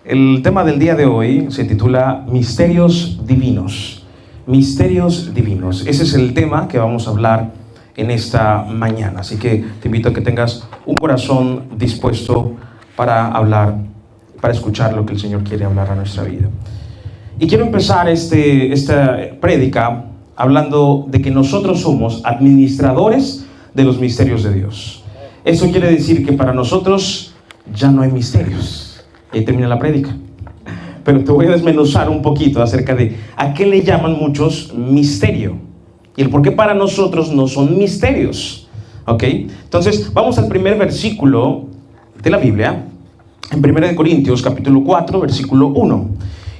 El tema del día de hoy se titula Misterios Divinos. Misterios Divinos. Ese es el tema que vamos a hablar en esta mañana. Así que te invito a que tengas un corazón dispuesto para hablar, para escuchar lo que el Señor quiere hablar a nuestra vida. Y quiero empezar esta prédica hablando de que nosotros somos administradores de los misterios de Dios. Eso quiere decir que para nosotros ya no hay misterios. Ahí termina la prédica. Pero te voy a desmenuzar un poquito acerca de a qué le llaman muchos misterio y el por qué para nosotros no son misterios. ¿Ok? Entonces vamos al primer versículo de la Biblia, en 1 Corintios capítulo 4, versículo 1.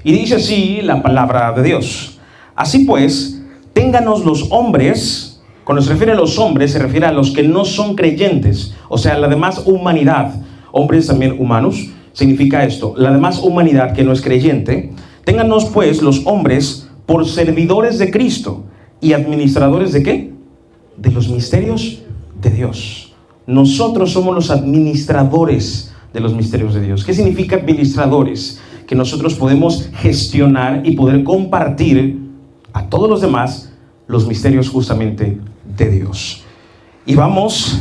Y dice así la palabra de Dios: así pues, ténganos los hombres. Cuando se refiere a los hombres, se refiere a los que no son creyentes, o sea, la demás humanidad. Hombres también humanos, significa esto, la demás humanidad que no es creyente. Ténganos pues los hombres por servidores de Cristo y administradores ¿de qué? De los misterios de Dios. Nosotros somos los administradores de los misterios de Dios. ¿Qué significa administradores? Que nosotros podemos gestionar y poder compartir a todos los demás los misterios justamente de Dios. Y vamos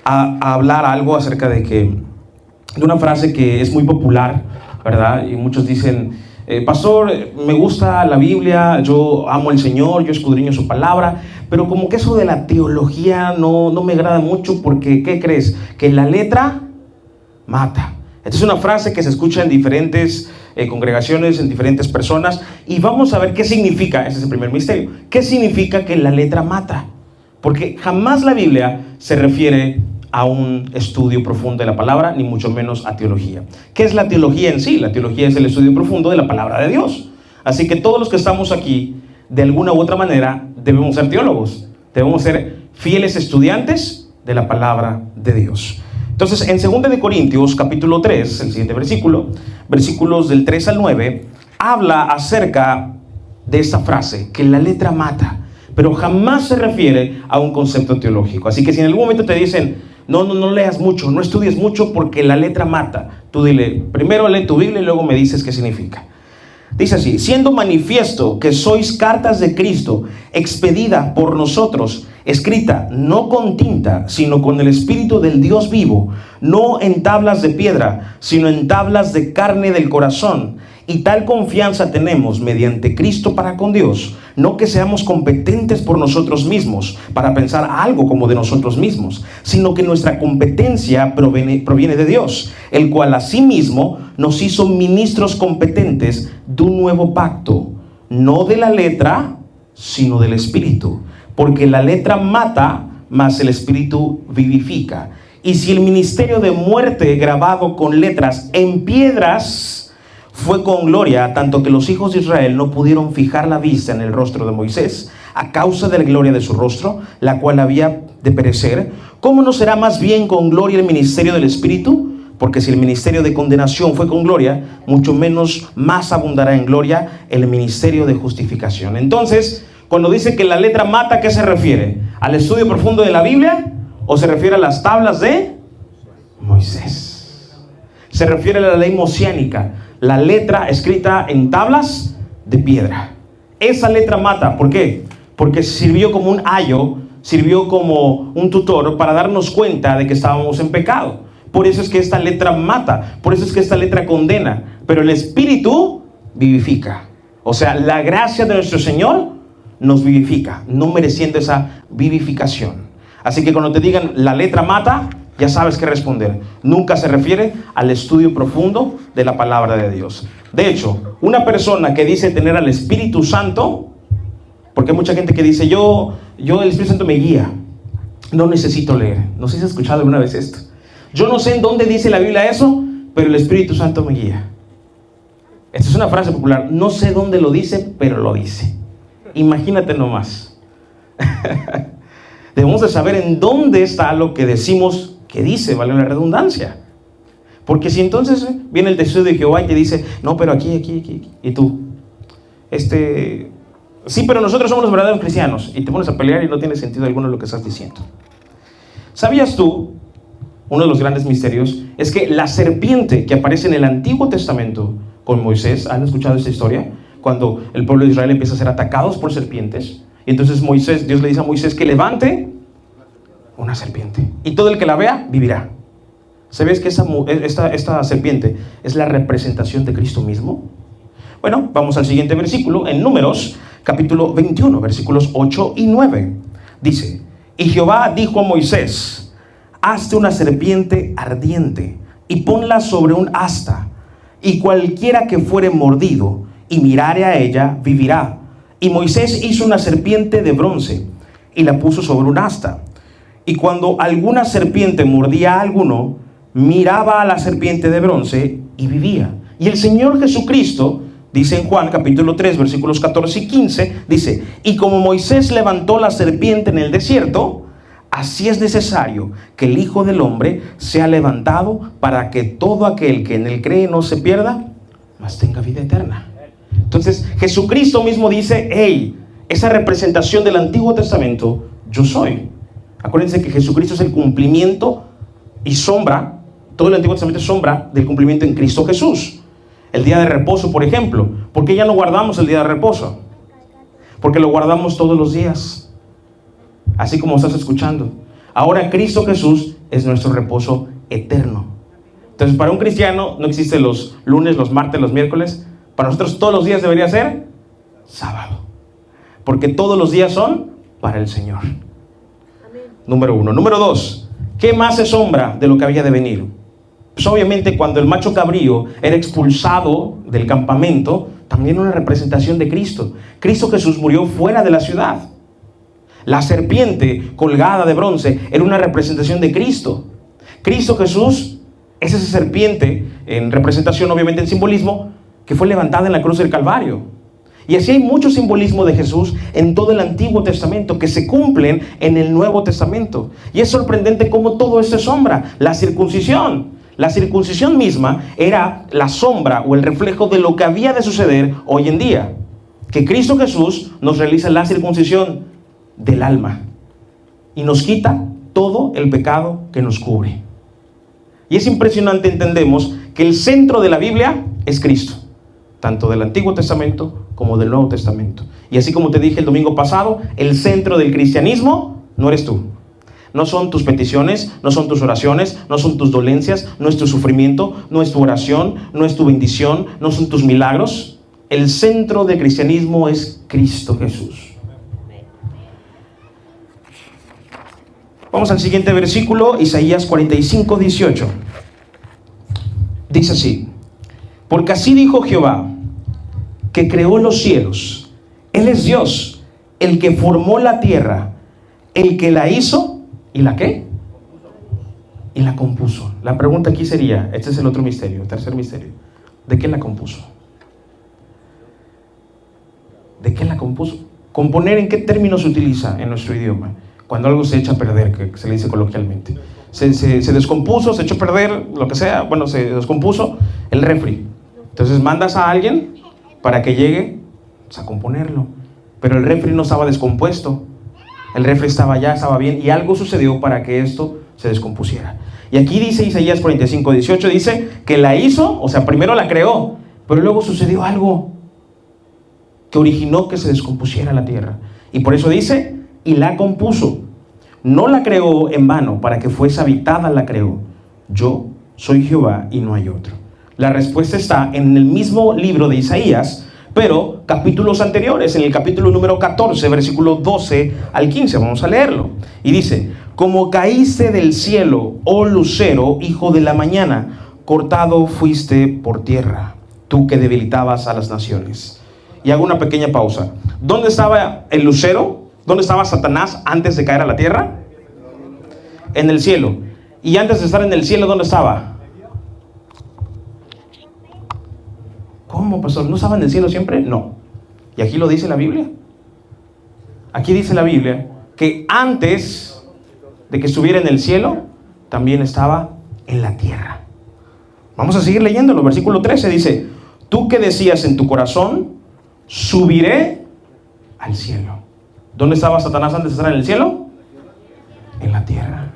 a hablar algo acerca de una frase que es muy popular, ¿verdad? Y muchos dicen, pastor, me gusta la Biblia, yo amo al Señor, yo escudriño su palabra, pero como que eso de la teología no me agrada mucho porque, ¿qué crees? Que la letra mata. Esta es una frase que se escucha en diferentes congregaciones, en diferentes personas, y vamos a ver qué significa. Ese es el primer misterio. ¿Qué significa que la letra mata? Porque jamás la Biblia se refiere a un estudio profundo de la palabra, ni mucho menos a teología. ¿Qué es la teología en sí? La teología es el estudio profundo de la palabra de Dios. Así que todos los que estamos aquí, de alguna u otra manera, debemos ser teólogos. Debemos ser fieles estudiantes de la palabra de Dios. Entonces, en 2 Corintios, capítulo 3, el siguiente versículo, versículos del 3 al 9, habla acerca de esta frase, que la letra mata, pero jamás se refiere a un concepto teológico. Así que si en algún momento te dicen, no leas mucho, no estudies mucho porque la letra mata, tú dile, primero lee tu Biblia y luego me dices qué significa. Dice así: siendo manifiesto que sois cartas de Cristo, expedida por nosotros, escrita no con tinta, sino con el Espíritu del Dios vivo, no en tablas de piedra, sino en tablas de carne del corazón. Y tal confianza tenemos mediante Cristo para con Dios, no que seamos competentes por nosotros mismos, para pensar algo como de nosotros mismos, sino que nuestra competencia proviene de Dios, el cual asimismo nos hizo ministros competentes de un nuevo pacto, no de la letra, sino del Espíritu. Porque la letra mata, mas el Espíritu vivifica. Y si el ministerio de muerte grabado con letras en piedras fue con gloria, tanto que los hijos de Israel no pudieron fijar la vista en el rostro de Moisés, a causa de la gloria de su rostro, la cual había de perecer, ¿cómo no será más bien con gloria el ministerio del Espíritu? Porque si el ministerio de condenación fue con gloria, mucho menos más abundará en gloria el ministerio de justificación. Entonces, cuando dice que la letra mata, ¿a qué se refiere? ¿Al estudio profundo de la Biblia? ¿O se refiere a las tablas de Moisés? Se refiere a la ley mosiánica, la letra escrita en tablas de piedra. Esa letra mata. ¿Por qué? Porque sirvió como un ayo, sirvió como un tutor para darnos cuenta de que estábamos en pecado. Por eso es que esta letra mata, por eso es que esta letra condena, pero el Espíritu vivifica. O sea, la gracia de nuestro Señor nos vivifica, no mereciendo esa vivificación. Así que cuando te digan la letra mata, ya sabes qué responder. Nunca se refiere al estudio profundo de la palabra de Dios. De hecho, una persona que dice tener al Espíritu Santo, porque hay mucha gente que dice, yo el Espíritu Santo me guía, no necesito leer. No sé si has escuchado alguna vez esto. Yo no sé en dónde dice la Biblia eso, pero el Espíritu Santo me guía. Esta es una frase popular. No sé dónde lo dice, pero lo dice. Imagínate nomás. Debemos de saber en dónde está lo que decimos que dice, vale la redundancia. Porque si entonces viene el testigo de Jehová y te dice, no, pero aquí, y tú, sí, pero nosotros somos los verdaderos cristianos, y te pones a pelear y no tiene sentido alguno lo que estás diciendo. ¿Sabías tú uno de los grandes misterios, es que la serpiente que aparece en el Antiguo Testamento con Moisés, ¿han escuchado esta historia? Cuando el pueblo de Israel empieza a ser atacados por serpientes, y entonces Dios le dice a Moisés que levante una serpiente, y todo el que la vea vivirá. ¿Sabes que esta serpiente es la representación de Cristo mismo? Bueno, vamos al siguiente versículo, en Números, capítulo 21, versículos 8 y 9. Dice: y Jehová dijo a Moisés: hazte una serpiente ardiente y ponla sobre un asta, y cualquiera que fuere mordido y mirare a ella vivirá. Y Moisés hizo una serpiente de bronce y la puso sobre un asta. Y cuando alguna serpiente mordía a alguno, miraba a la serpiente de bronce y vivía. Y el Señor Jesucristo, dice en Juan capítulo 3 versículos 14 y 15, dice: y como Moisés levantó la serpiente en el desierto, así es necesario que el Hijo del Hombre sea levantado, para que todo aquel que en él cree no se pierda, mas tenga vida eterna. Entonces Jesucristo mismo dice: hey, esa representación del Antiguo Testamento yo soy. Acuérdense que Jesucristo es el cumplimiento y sombra, todo el Antiguo Testamento es sombra del cumplimiento en Cristo Jesús. El día de reposo, por ejemplo, ¿por qué ya no guardamos el día de reposo? Porque lo guardamos todos los días, así como estás escuchando. Ahora Cristo Jesús es nuestro reposo eterno. Entonces, para un cristiano no existen los lunes, los martes, los miércoles. Para nosotros todos los días debería ser sábado, porque todos los días son para el Señor. Número 1. Número 2. ¿Qué más es sombra de lo que había de venir? Pues obviamente cuando el macho cabrío era expulsado del campamento, también una representación de Cristo. Cristo Jesús murió fuera de la ciudad. La serpiente colgada de bronce era una representación de Cristo. Cristo Jesús es esa serpiente, en representación, obviamente en simbolismo, que fue levantada en la cruz del Calvario. Y así hay mucho simbolismo de Jesús en todo el Antiguo Testamento que se cumplen en el Nuevo Testamento. Y es sorprendente cómo todo esto es sombra. La circuncisión misma era la sombra o el reflejo de lo que había de suceder hoy en día. Que Cristo Jesús nos realiza la circuncisión del alma y nos quita todo el pecado que nos cubre. Y es impresionante, entendemos que el centro de la Biblia es Cristo, tanto del Antiguo Testamento como del Nuevo Testamento. Y así como te dije el domingo pasado, el centro del cristianismo no eres tú. No son tus peticiones, no son tus oraciones, no son tus dolencias, no es tu sufrimiento, no es tu oración, no es tu bendición, no son tus milagros. El centro del cristianismo es Cristo Jesús. Vamos al siguiente versículo, Isaías 45, 18. Dice así: porque así dijo Jehová, que creó los cielos. Él es Dios, el que formó la tierra, el que la hizo, ¿y la qué? Y la compuso. La pregunta aquí sería, este es el otro misterio, el tercer misterio: ¿de qué la compuso? ¿De qué la compuso? Componer, ¿en qué término se utiliza en nuestro idioma? Cuando algo se echa a perder, que se le dice coloquialmente. Se descompuso, se echó a perder, lo que sea. Bueno, se descompuso el refri. Entonces mandas a alguien para que llegue a componerlo. Pero el refri no estaba descompuesto. El refri estaba bien. Y algo sucedió para que esto se descompusiera. Y aquí dice Isaías 45, 18, dice que la hizo, o sea, primero la creó, pero luego sucedió algo que originó que se descompusiera la tierra. Y por eso dice, y la compuso. No la creó en vano, para que fuese habitada la creó. Yo soy Jehová y no hay otro. La respuesta está en el mismo libro de Isaías, pero capítulos anteriores, en el capítulo número 14, versículo 12 al 15, vamos a leerlo. Y dice: como caíste del cielo, oh lucero, hijo de la mañana, cortado fuiste por tierra, tú que debilitabas a las naciones. Y hago una pequeña pausa. ¿Dónde estaba el lucero? ¿Dónde estaba Satanás antes de caer a la tierra? En el cielo. Y antes de estar en el cielo, ¿dónde estaba? ¿Cómo, pastor? ¿No estaba en el cielo siempre? No. ¿Y aquí lo dice la Biblia? Aquí dice la Biblia que antes de que estuviera en el cielo, también estaba en la tierra. Vamos a seguir leyéndolo. Versículo 13 dice: tú que decías en tu corazón, subiré al cielo. ¿Dónde estaba Satanás antes de estar en el cielo? En la tierra.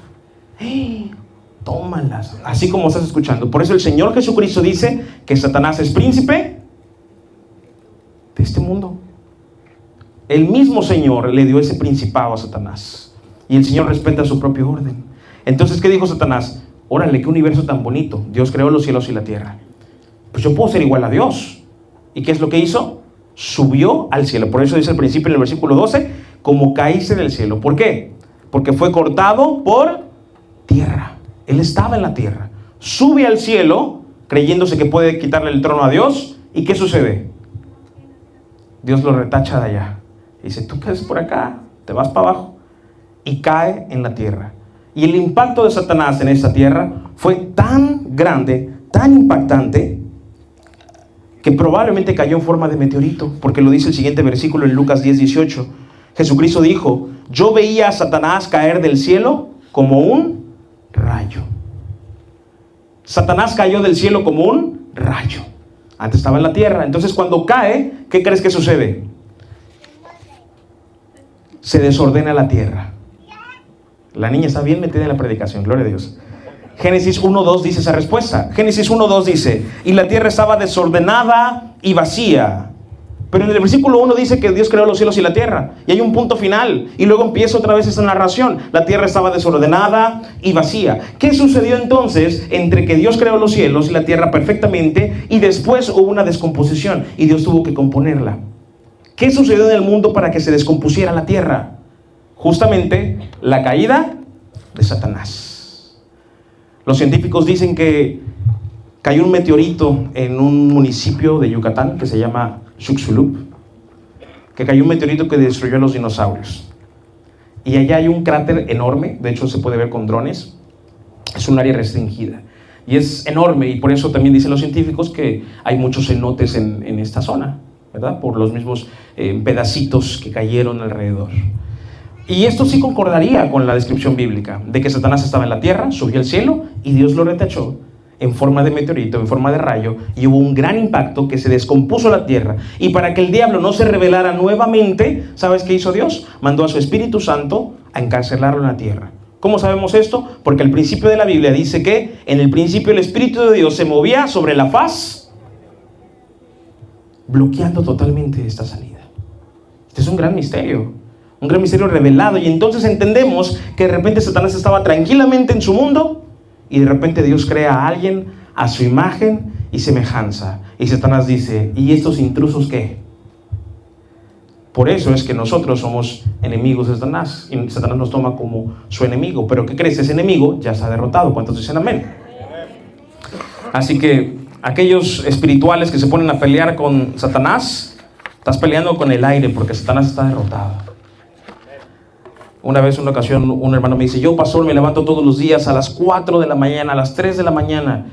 tómalas. Así como estás escuchando. Por eso el Señor Jesucristo dice que Satanás es príncipe de este mundo. El mismo Señor le dio ese principado a Satanás. Y el Señor respeta su propio orden. Entonces, ¿qué dijo Satanás? Órale, qué universo tan bonito. Dios creó los cielos y la tierra. Pues yo puedo ser igual a Dios. ¿Y qué es lo que hizo? Subió al cielo. Por eso dice al principio en el versículo 12, como caíste del cielo. ¿Por qué? Porque fue cortado por tierra. Él estaba en la tierra. Sube al cielo creyéndose que puede quitarle el trono a Dios. ¿Y qué sucede? Dios lo retacha de allá. Y dice, tú quedas por acá, te vas para abajo. Y cae en la tierra. Y el impacto de Satanás en esta tierra fue tan grande, tan impactante, que probablemente cayó en forma de meteorito, porque lo dice el siguiente versículo en Lucas 10:18. Jesucristo dijo, yo veía a Satanás caer del cielo como un rayo. Satanás cayó del cielo como un rayo. Antes estaba en la tierra. Entonces cuando cae, ¿qué crees que sucede? Se desordena la tierra. La niña está bien metida en la predicación, gloria a Dios. Génesis 1:2 dice esa respuesta. Génesis 1:2 dice, y la tierra estaba desordenada y vacía. Pero en el versículo 1 dice que Dios creó los cielos y la tierra. Y hay un punto final. Y luego empieza otra vez esa narración. La tierra estaba desordenada y vacía. ¿Qué sucedió entonces entre que Dios creó los cielos y la tierra perfectamente y después hubo una descomposición y Dios tuvo que componerla? ¿Qué sucedió en el mundo para que se descompusiera la tierra? Justamente la caída de Satanás. Los científicos dicen que cayó un meteorito en un municipio de Yucatán que se llama Chicxulub, que cayó un meteorito que destruyó a los dinosaurios. Y allá hay un cráter enorme, de hecho se puede ver con drones, es un área restringida. Y es enorme y por eso también dicen los científicos que hay muchos cenotes en esta zona, ¿verdad? Por los mismos pedacitos que cayeron alrededor. Y esto sí concordaría con la descripción bíblica, de que Satanás estaba en la tierra, subió al cielo y Dios lo retachó en forma de meteorito, en forma de rayo, y hubo un gran impacto que se descompuso la tierra. Y para que el diablo no se rebelara nuevamente, ¿sabes qué hizo Dios? Mandó a su Espíritu Santo a encarcelarlo en la tierra. ¿Cómo sabemos esto? Porque al principio de la Biblia dice que en el principio el Espíritu de Dios se movía sobre la faz, bloqueando totalmente esta salida. Este es un gran misterio revelado. Y entonces entendemos que de repente Satanás estaba tranquilamente en su mundo y de repente Dios crea a alguien a su imagen y semejanza. Y Satanás dice, ¿y estos intrusos qué? Por eso es que nosotros somos enemigos de Satanás y Satanás nos toma como su enemigo. Pero ¿qué crees? Ese enemigo ya está derrotado. ¿Cuántos dicen amén? Así que aquellos espirituales que se ponen a pelear con Satanás, estás peleando con el aire porque Satanás está derrotado. Una vez, una ocasión, un hermano me dice, yo, pastor, me levanto todos los días a las 4 de la mañana, a las 3 de la mañana.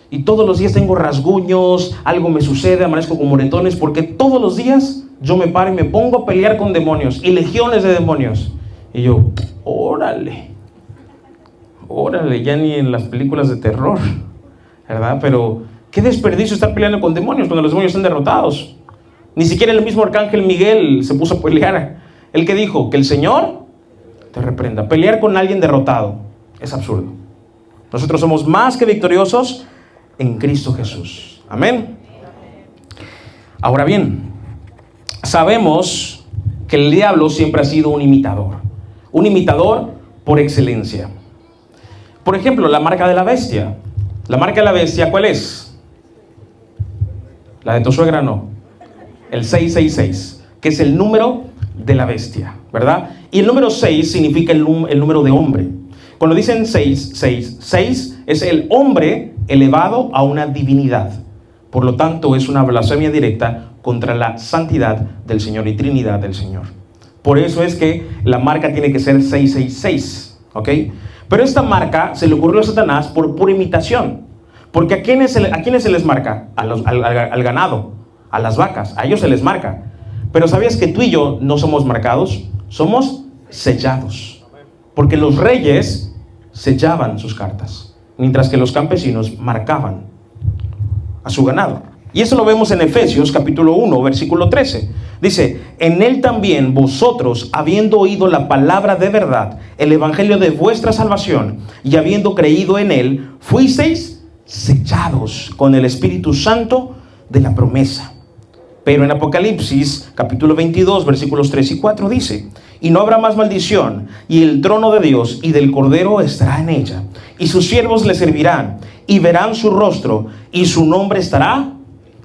Y todos los días tengo rasguños, algo me sucede, amanezco con moretones, porque todos los días yo me paro y me pongo a pelear con demonios y legiones de demonios. Y yo, órale, ya ni en las películas de terror, ¿verdad? Pero qué desperdicio estar peleando con demonios cuando los demonios están derrotados. Ni siquiera el mismo arcángel Miguel se puso a pelear. El que dijo que el Señor te reprenda. Pelear con alguien derrotado es absurdo. Nosotros somos más que victoriosos en Cristo Jesús. Amén. Ahora bien, sabemos que el diablo siempre ha sido un imitador por excelencia. Por ejemplo, la marca de la bestia. La marca de la bestia, ¿cuál es? La de tu suegra, no. El 666, que es el número de la bestia, ¿verdad? Y el número 6 significa el número de hombre. Cuando dicen 6 es el hombre elevado a una divinidad. Por lo tanto, es una blasfemia directa contra la santidad del Señor y Trinidad del Señor. Por eso es que la marca tiene que ser 666, ¿ok? Pero esta marca se le ocurrió a Satanás por pura imitación. Porque ¿a quiénes se les marca? Al ganado, a las vacas, a ellos se les marca. Pero ¿sabías que tú y yo no somos marcados? Somos sellados. Porque los reyes sellaban sus cartas, mientras que los campesinos marcaban a su ganado. Y eso lo vemos en Efesios capítulo 1, versículo 13. Dice, en él también vosotros, habiendo oído la palabra de verdad, el evangelio de vuestra salvación, y habiendo creído en él, fuisteis sellados con el Espíritu Santo de la promesa. Pero en Apocalipsis capítulo 22, versículos 3 y 4 dice, y no habrá más maldición, y el trono de Dios y del Cordero estará en ella, y sus siervos le servirán, y verán su rostro, y su nombre estará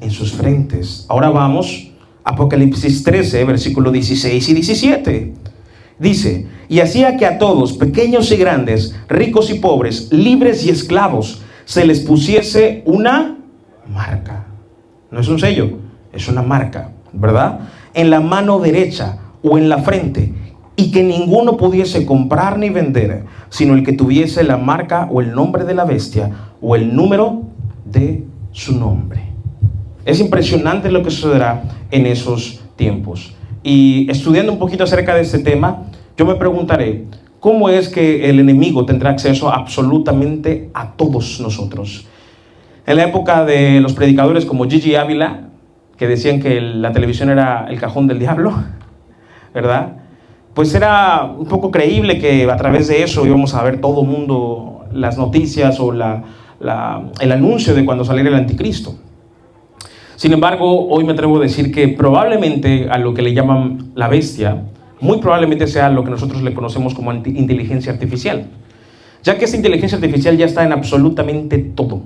en sus frentes. Ahora vamos a Apocalipsis 13, versículos 16 y 17. Dice, y hacía que a todos, pequeños y grandes, ricos y pobres, libres y esclavos, se les pusiese una marca. No es un sello, es una marca, ¿verdad? En la mano derecha o en la frente, y que ninguno pudiese comprar ni vender, sino el que tuviese la marca o el nombre de la bestia o el número de su nombre. Es impresionante lo que sucederá en esos tiempos. Y estudiando un poquito acerca de este tema, yo me preguntaré, ¿cómo es que el enemigo tendrá acceso absolutamente a todos nosotros? En la época de los predicadores como Gigi Ávila, que decían que la televisión era el cajón del diablo, ¿verdad? Pues era un poco creíble que a través de eso íbamos a ver todo el mundo las noticias o el anuncio de cuando saliera el anticristo. Sin embargo, hoy me atrevo a decir que probablemente a lo que le llaman la bestia, muy probablemente sea lo que nosotros le conocemos como inteligencia artificial. Ya que esa inteligencia artificial ya está en absolutamente todo.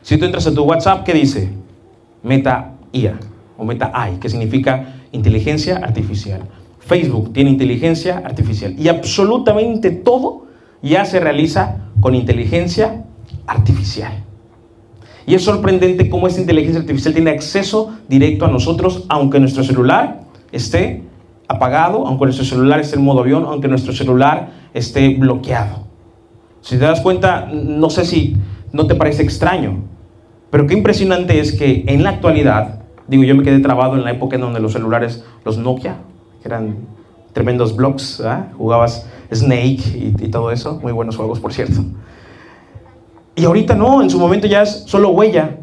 Si tú entras a tu WhatsApp, ¿qué dice? Meta IA o Meta AI, que significa inteligencia artificial. Facebook tiene inteligencia artificial y absolutamente todo ya se realiza con inteligencia artificial. Y es sorprendente cómo esta inteligencia artificial tiene acceso directo a nosotros, aunque nuestro celular esté apagado, aunque nuestro celular esté en modo avión, aunque nuestro celular esté bloqueado. Si te das cuenta, no sé si no te parece extraño, pero qué impresionante es que en la actualidad, yo me quedé trabado en la época en donde los celulares, los Nokia, que eran tremendos blogs, ¿verdad? Jugabas Snake y todo eso, muy buenos juegos, por cierto. Y ahorita no, en su momento ya es solo huella,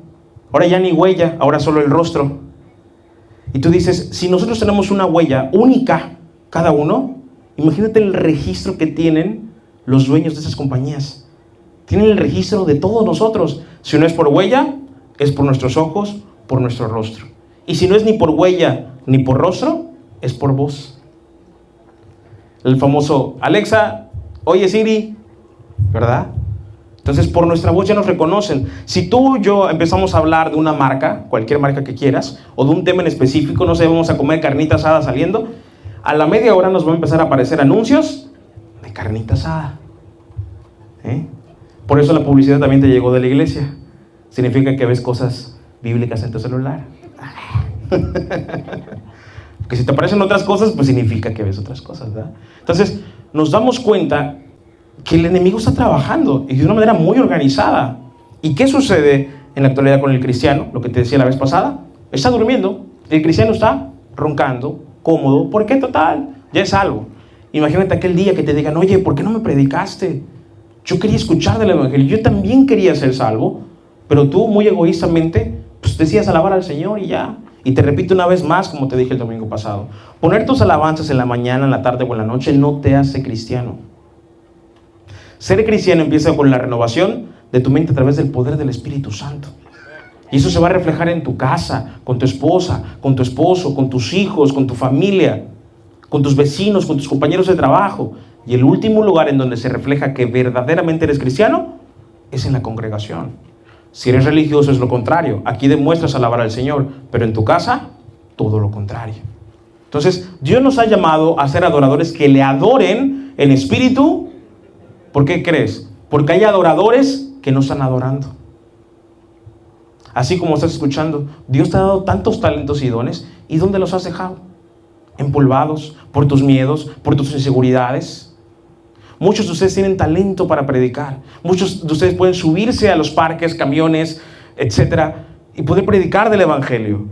ahora ya ni huella, ahora solo el rostro. Y tú dices, si nosotros tenemos una huella única, cada uno, imagínate el registro que tienen los dueños de esas compañías. Tienen el registro de todos nosotros. Si no es por huella, es por nuestros ojos, por nuestro rostro. Y si no es ni por huella ni por rostro, es por voz. El famoso Alexa, oye Siri, ¿verdad? Entonces por nuestra voz ya nos reconocen. Si tú y yo empezamos a hablar de una marca, cualquier marca que quieras, o de un tema en específico, no sé, vamos a comer carnita asada saliendo, a la media hora nos van a empezar a aparecer anuncios de carnita asada. Por eso la publicidad también te llegó de la iglesia. Significa que ves cosas bíblicas en tu celular. Porque si te aparecen otras cosas, pues significa que ves otras cosas, ¿verdad? Entonces, nos damos cuenta que el enemigo está trabajando y de una manera muy organizada. ¿Y qué sucede en la actualidad con el cristiano? Lo que te decía la vez pasada. Está durmiendo. El cristiano está roncando, cómodo. ¿Por qué? Total, ya es algo. Imagínate aquel día que te digan, oye, ¿por qué no me predicaste? Yo quería escuchar del evangelio. Yo también quería ser salvo. Pero tú, muy egoístamente, pues decías alabar al Señor y ya. Y te repito una vez más, como te dije el domingo pasado. Poner tus alabanzas en la mañana, en la tarde o en la noche no te hace cristiano. Ser cristiano empieza con la renovación de tu mente a través del poder del Espíritu Santo. Y eso se va a reflejar en tu casa, con tu esposa, con tu esposo, con tus hijos, con tu familia, con tus vecinos, con tus compañeros de trabajo. Y el último lugar en donde se refleja que verdaderamente eres cristiano es en la congregación. Si eres religioso es lo contrario. Aquí demuestras alabar al Señor, pero en tu casa, todo lo contrario. Entonces, Dios nos ha llamado a ser adoradores que le adoren en espíritu. ¿Por qué crees? Porque hay adoradores que no están adorando. Así como estás escuchando, Dios te ha dado tantos talentos y dones. ¿Y dónde los has dejado? Empolvados por tus miedos, por tus inseguridades. Muchos de ustedes tienen talento para predicar. Muchos de ustedes pueden subirse a los parques, camiones, etcétera, y poder predicar del evangelio.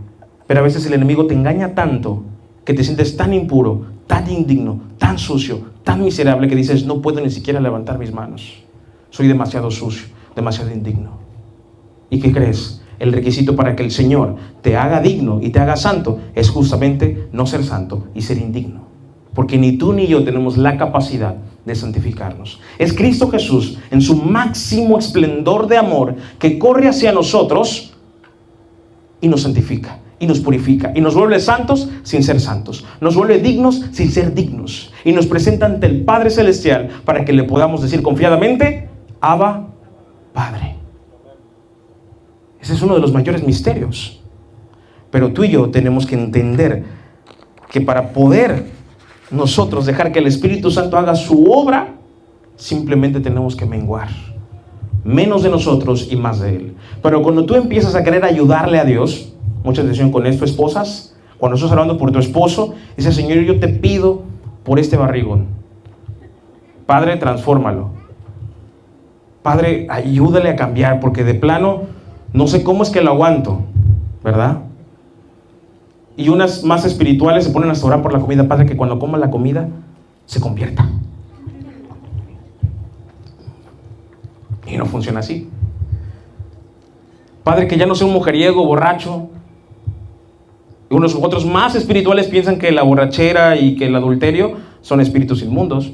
Pero a veces el enemigo te engaña tanto que te sientes tan impuro, tan indigno, tan sucio, tan miserable que dices, no puedo ni siquiera levantar mis manos. Soy demasiado sucio, demasiado indigno. ¿Y qué crees? el requisito para que el Señor te haga digno y te haga santo es justamente no ser santo y ser indigno. Porque ni tú ni yo tenemos la capacidad de santificarnos. Es Cristo Jesús en su máximo esplendor de amor que corre hacia nosotros y nos santifica, y nos purifica, y nos vuelve santos sin ser santos, nos vuelve dignos sin ser dignos, y nos presenta ante el Padre Celestial para que le podamos decir confiadamente: Abba, Padre. Ese es uno de los mayores misterios. Pero tú y yo tenemos que entender que para poder nosotros dejar que el Espíritu Santo haga su obra, simplemente tenemos que menguar. Menos de nosotros y más de Él. Pero cuando tú empiezas a querer ayudarle a Dios, mucha atención con esto, esposas, cuando estás hablando por tu esposo, dice: Señor, yo te pido por este barrigón. Padre, transfórmalo. Padre, ayúdale a cambiar, porque de plano no sé cómo es que lo aguanto, ¿verdad? Y unas más espirituales se ponen a orar por la comida. Padre, que cuando coma la comida se convierta. Y no funciona así. Padre, que ya no sea un mujeriego, borracho. Y unos otros más espirituales piensan que la borrachera y que el adulterio son espíritus inmundos.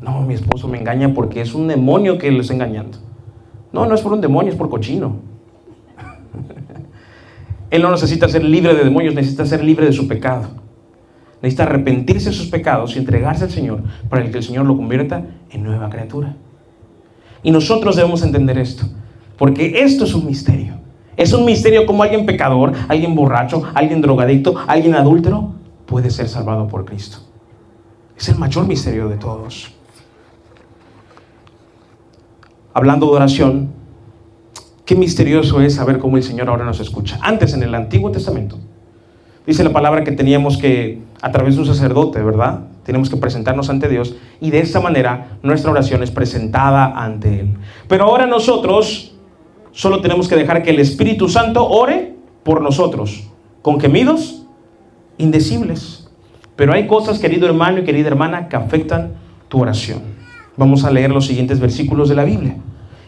No, mi esposo me engaña porque es un demonio que lo está engañando. No, no es por un demonio, es por cochino. Él no necesita ser libre de demonios, necesita ser libre de su pecado. Necesita arrepentirse de sus pecados y entregarse al Señor para que el Señor lo convierta en nueva criatura. Y nosotros debemos entender esto, porque esto es un misterio. Es un misterio como alguien pecador, alguien borracho, alguien drogadicto, alguien adúltero puede ser salvado por Cristo. Es el mayor misterio de todos. Hablando de oración, qué misterioso es saber cómo el Señor ahora nos escucha. Antes, en el Antiguo Testamento, dice la palabra que teníamos que, a través de un sacerdote, ¿verdad?, tenemos que presentarnos ante Dios, y de esa manera nuestra oración es presentada ante Él. Pero ahora nosotros solo tenemos que dejar que el Espíritu Santo ore por nosotros, con gemidos indecibles. Pero hay cosas, querido hermano y querida hermana, que afectan tu oración. Vamos a leer los siguientes versículos de la Biblia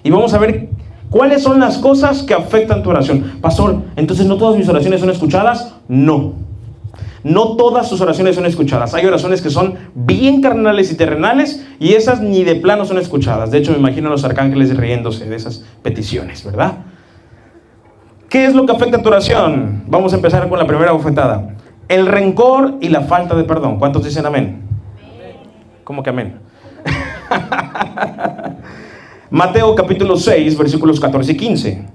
y vamos a ver cuáles son las cosas que afectan tu oración. Pastor, ¿entonces no todas mis oraciones son escuchadas? No. No todas tus oraciones son escuchadas. Hay oraciones que son bien carnales y terrenales, y esas ni de plano son escuchadas. De hecho, me imagino a los arcángeles riéndose de esas peticiones, ¿verdad? ¿Qué es lo que afecta tu oración? Vamos a empezar con la primera bofetada. El rencor y la falta de perdón. ¿Cuántos dicen amén? ¿Cómo que amén? Mateo capítulo 6, versículos 14 y 15.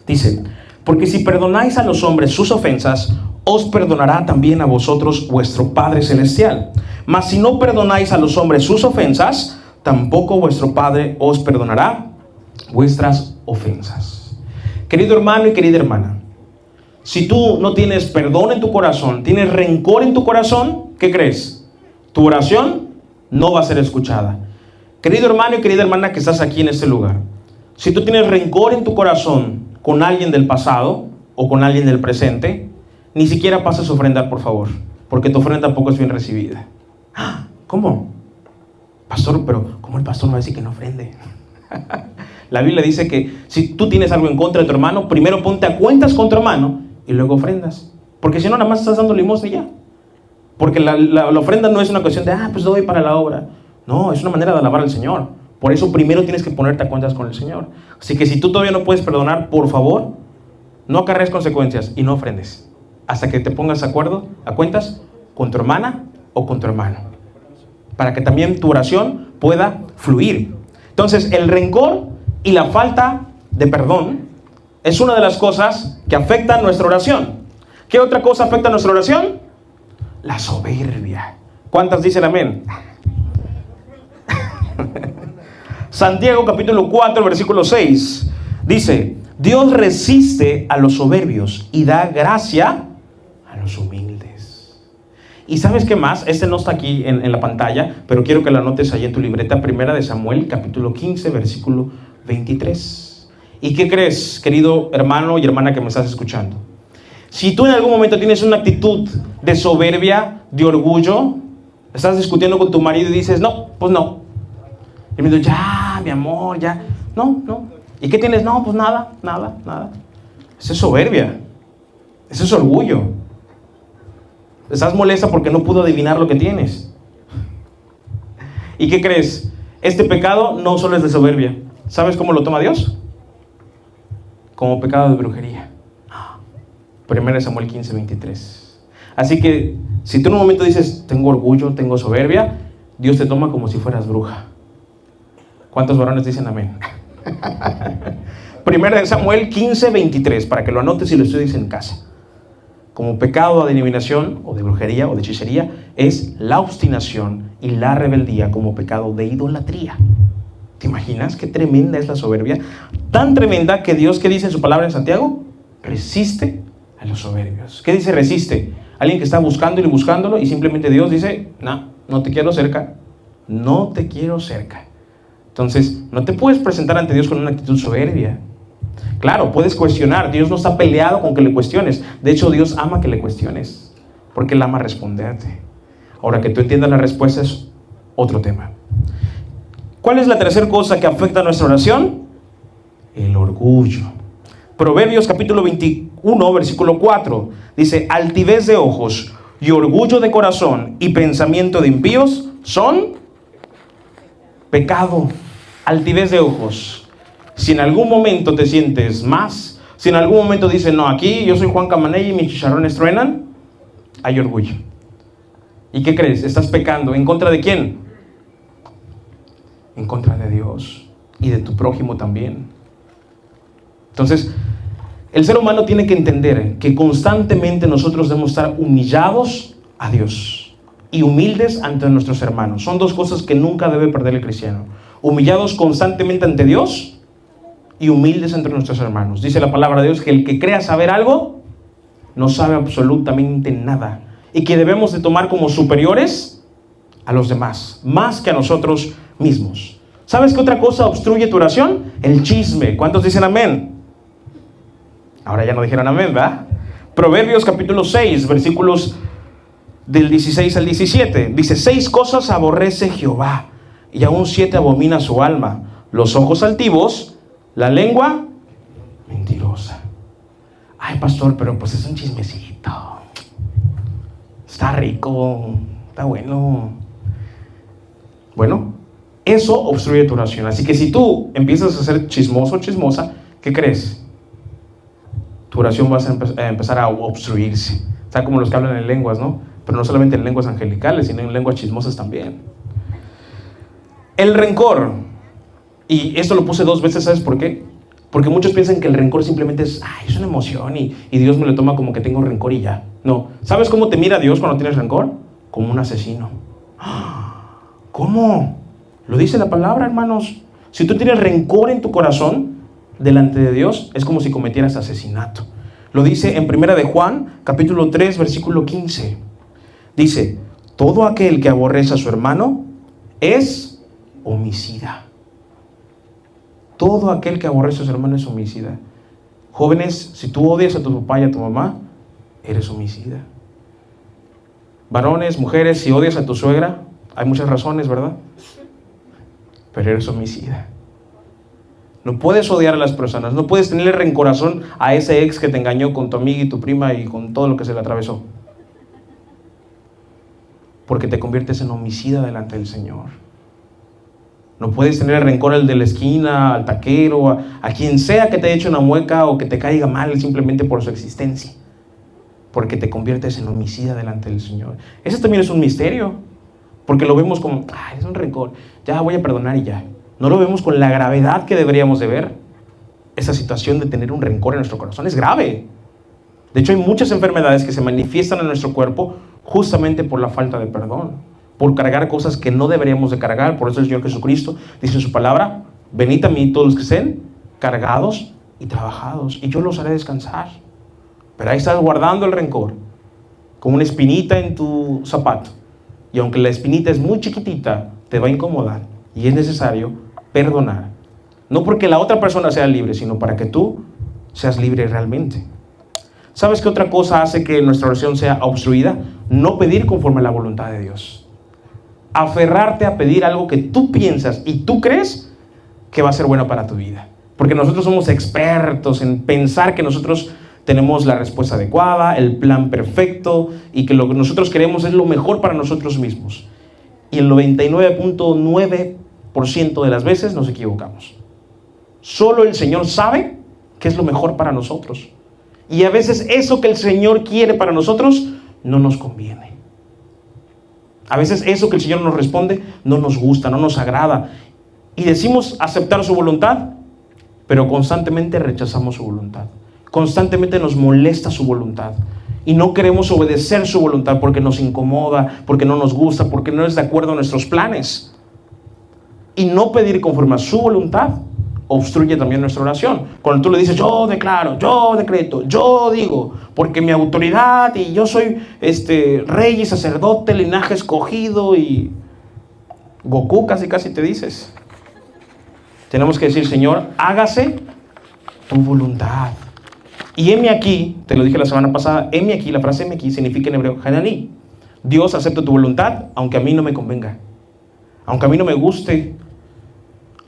Dice: porque si perdonáis a los hombres sus ofensas, os perdonará también a vosotros vuestro Padre Celestial. Mas si no perdonáis a los hombres sus ofensas, tampoco vuestro Padre os perdonará vuestras ofensas. Querido hermano y querida hermana, si tú no tienes perdón en tu corazón, tienes rencor en tu corazón, ¿qué crees? Tu oración no va a ser escuchada. Querido hermano y querida hermana que estás aquí en este lugar, si tú tienes rencor en tu corazón con alguien del pasado o con alguien del presente, ni siquiera pases a ofrendar, por favor, porque tu ofrenda tampoco es bien recibida. ¿Cómo? Pastor, pero ¿cómo el pastor me va a decir que no ofrende? La Biblia dice que si tú tienes algo en contra de tu hermano, primero ponte a cuentas con tu hermano y luego ofrendas, porque si no, nada más estás dando limosna y ya. Porque la ofrenda no es una cuestión de pues doy para la obra. No, es una manera de alabar al Señor. Por eso primero tienes que ponerte a cuentas con el Señor. Así que si tú todavía no puedes perdonar, por favor, no acarrees consecuencias y no ofrendes hasta que te pongas a cuentas con tu hermana o con tu hermano, para que también tu oración pueda fluir. Entonces, el rencor y la falta de perdón es una de las cosas que afectan nuestra oración. ¿Qué otra cosa afecta nuestra oración? La soberbia. ¿Cuántas dicen amén? Santiago capítulo 4, versículo 6 dice: Dios resiste a los soberbios y da gracia a los humildes. ¿Y sabes qué más? Este no está aquí en la pantalla, pero quiero que lo anotes ahí en tu libreta. Primera de Samuel capítulo 15, versículo 23. ¿Y qué crees, querido hermano y hermana que me estás escuchando? Si tú en algún momento tienes una actitud de soberbia, de orgullo, estás discutiendo con tu marido y dices: no, pues no. Y me dice: ya, mi amor, ya. No. ¿Y qué tienes? No, pues nada. Eso es soberbia. Eso es orgullo. Estás molesta porque no pudo adivinar lo que tienes. ¿Y qué crees? Este pecado no solo es de soberbia. ¿Sabes cómo lo toma Dios? Como pecado de brujería. 1 Samuel 15:23. Así que si tú en un momento dices, tengo orgullo, tengo soberbia, Dios te toma como si fueras bruja. ¿Cuántos varones dicen amén? 1 Samuel 15:23, para que lo anotes y lo estudies en casa. Como pecado de adivinación o de brujería o de hechicería es la obstinación y la rebeldía como pecado de idolatría. ¿Te imaginas qué tremenda es la soberbia? Tan tremenda que Dios, ¿qué dice en su palabra en Santiago? Resiste a los soberbios. ¿Qué dice resiste? Alguien que está buscándolo y buscándolo y simplemente Dios dice, no te quiero cerca. No te quiero cerca. Entonces, no te puedes presentar ante Dios con una actitud soberbia. Claro, puedes cuestionar. Dios no está peleado con que le cuestiones. De hecho, Dios ama que le cuestiones, porque Él ama responderte. Ahora, que tú entiendas la respuesta es otro tema. ¿Cuál es la tercera cosa que afecta a nuestra oración? El orgullo. Proverbios capítulo 21, versículo 4. Dice, altivez de ojos y orgullo de corazón y pensamiento de impíos son pecado. Altivez de ojos. Si en algún momento te sientes más, si en algún momento dices, no, aquí yo soy Juan Camaney y mis chicharrones truenan, hay orgullo. ¿Y qué crees? Estás pecando. ¿En contra de quién? En contra de Dios y de tu prójimo también. Entonces, el ser humano tiene que entender que constantemente nosotros debemos estar humillados a Dios y humildes ante nuestros hermanos. Son dos cosas que nunca debe perder el cristiano. Humillados constantemente ante Dios y humildes entre nuestros hermanos. Dice la palabra de Dios que el que crea saber algo no sabe absolutamente nada y que debemos de tomar como superiores a los demás, más que a nosotros mismos. ¿Sabes qué otra cosa obstruye tu oración? El chisme. ¿Cuántos dicen amén? Ahora ya no dijeron amén, ¿verdad? Proverbios capítulo 6, versículos del 16 al 17. Dice, 6 cosas aborrece Jehová y aún 7 abomina su alma: los ojos altivos, la lengua mentirosa. Ay, pastor, pero pues es un chismecito. Está rico, está bueno. Bueno, eso obstruye tu oración. Así que si tú empiezas a ser chismoso o chismosa, ¿qué crees? Tu oración va a empezar a obstruirse. O sea, como los que hablan en lenguas, ¿no? Pero no solamente en lenguas angelicales, sino en lenguas chismosas también. El rencor. Y esto lo puse 2 veces, ¿sabes por qué? Porque muchos piensan que el rencor simplemente es una emoción y Dios me lo toma como que tengo rencor y ya. No. ¿Sabes cómo te mira Dios cuando tienes rencor? Como un asesino. ¿Cómo? Lo dice la palabra, hermanos. Si tú tienes rencor en tu corazón, delante de Dios, es como si cometieras asesinato. Lo dice en 1 de Juan, capítulo 3, versículo 15. Dice, todo aquel que aborrece a su hermano es homicida. Todo aquel que aborrece a su hermano es homicida. Jóvenes, si tú odias a tu papá y a tu mamá, eres homicida. Varones, mujeres, si odias a tu suegra, hay muchas razones, ¿verdad? Pero eres homicida. No puedes odiar a las personas, no puedes tenerle rencorazón a ese ex que te engañó con tu amiga y tu prima y con todo lo que se le atravesó. Porque te conviertes en homicida delante del Señor. No puedes tener rencor al de la esquina, al taquero, a quien sea que te haya hecho una mueca o que te caiga mal simplemente por su existencia. Porque te conviertes en homicida delante del Señor. Eso también es un misterio. Porque lo vemos como, es un rencor, ya voy a perdonar y ya. No lo vemos con la gravedad que deberíamos de ver. Esa situación de tener un rencor en nuestro corazón es grave. De hecho, hay muchas enfermedades que se manifiestan en nuestro cuerpo justamente por la falta de perdón. Por cargar cosas que no deberíamos de cargar. Por eso el Señor Jesucristo dice en su palabra, venid a mí todos los que estén cargados y trabajados, y yo los haré descansar. Pero ahí estás guardando el rencor, como una espinita en tu zapato. Y aunque la espinita es muy chiquitita, te va a incomodar. Y es necesario perdonar. No porque la otra persona sea libre, sino para que tú seas libre realmente. ¿Sabes qué otra cosa hace que nuestra oración sea obstruida? No pedir conforme a la voluntad de Dios. Aferrarte a pedir algo que tú piensas y tú crees que va a ser bueno para tu vida. Porque nosotros somos expertos en pensar que nosotros tenemos la respuesta adecuada, el plan perfecto, y que lo que nosotros queremos es lo mejor para nosotros mismos. Y el 99.9% de las veces nos equivocamos. Solo el Señor sabe qué es lo mejor para nosotros. Y a veces eso que el Señor quiere para nosotros no nos conviene. A veces eso que el Señor nos responde no nos gusta, no nos agrada. Y decimos aceptar su voluntad, pero constantemente rechazamos su voluntad. Constantemente nos molesta su voluntad. Y no queremos obedecer su voluntad porque nos incomoda, porque no nos gusta, porque no es de acuerdo a nuestros planes. Y no pedir conforme a su voluntad obstruye también nuestra oración. Cuando tú le dices, yo declaro, yo decreto, yo digo, porque mi autoridad y yo soy rey y sacerdote, linaje escogido y Goku casi te dices. Tenemos que decir, Señor, hágase tu voluntad. Y heme aquí, te lo dije la semana pasada, heme aquí, la frase heme aquí significa en hebreo, Hanani. Dios, acepta tu voluntad, aunque a mí no me convenga, aunque a mí no me guste,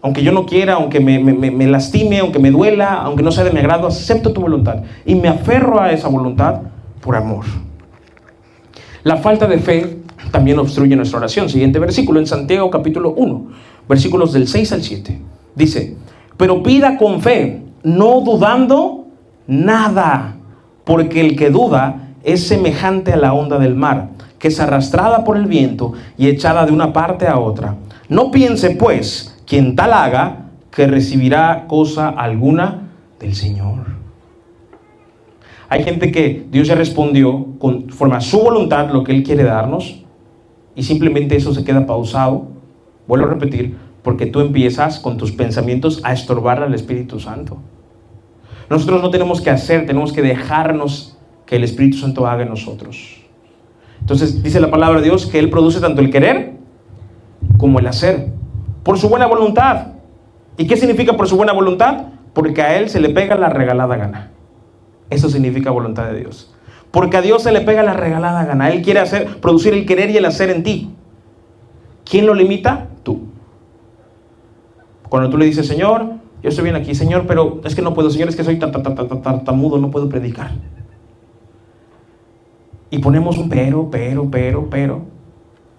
aunque yo no quiera, aunque me lastime, aunque me duela, aunque no sea de mi agrado, acepto tu voluntad. Y me aferro a esa voluntad por amor. La falta de fe también obstruye nuestra oración. Siguiente versículo en Santiago capítulo 1, versículos del 6 al 7. Dice, pero pida con fe, no dudando nada, porque el que duda es semejante a la onda del mar, que es arrastrada por el viento y echada de una parte a otra. No piense, pues, quien tal haga, que recibirá cosa alguna del Señor. Hay gente que Dios ya respondió conforme a su voluntad lo que Él quiere darnos, y simplemente eso se queda pausado. Vuelvo a repetir, porque tú empiezas con tus pensamientos a estorbar al Espíritu Santo. Nosotros no tenemos que hacer, tenemos que dejarnos que el Espíritu Santo haga en nosotros. Entonces dice la palabra de Dios que Él produce tanto el querer como el hacer, por su buena voluntad. ¿Y qué significa por su buena voluntad? Porque a Él se le pega la regalada gana. Eso significa voluntad de Dios. Porque a Dios se le pega la regalada gana. Él quiere producir el querer y el hacer en ti. ¿Quién lo limita? Tú. Cuando tú le dices, Señor, yo estoy bien aquí, Señor, pero es que no puedo, Señor, es que soy tartamudo, no puedo predicar. Y ponemos un pero.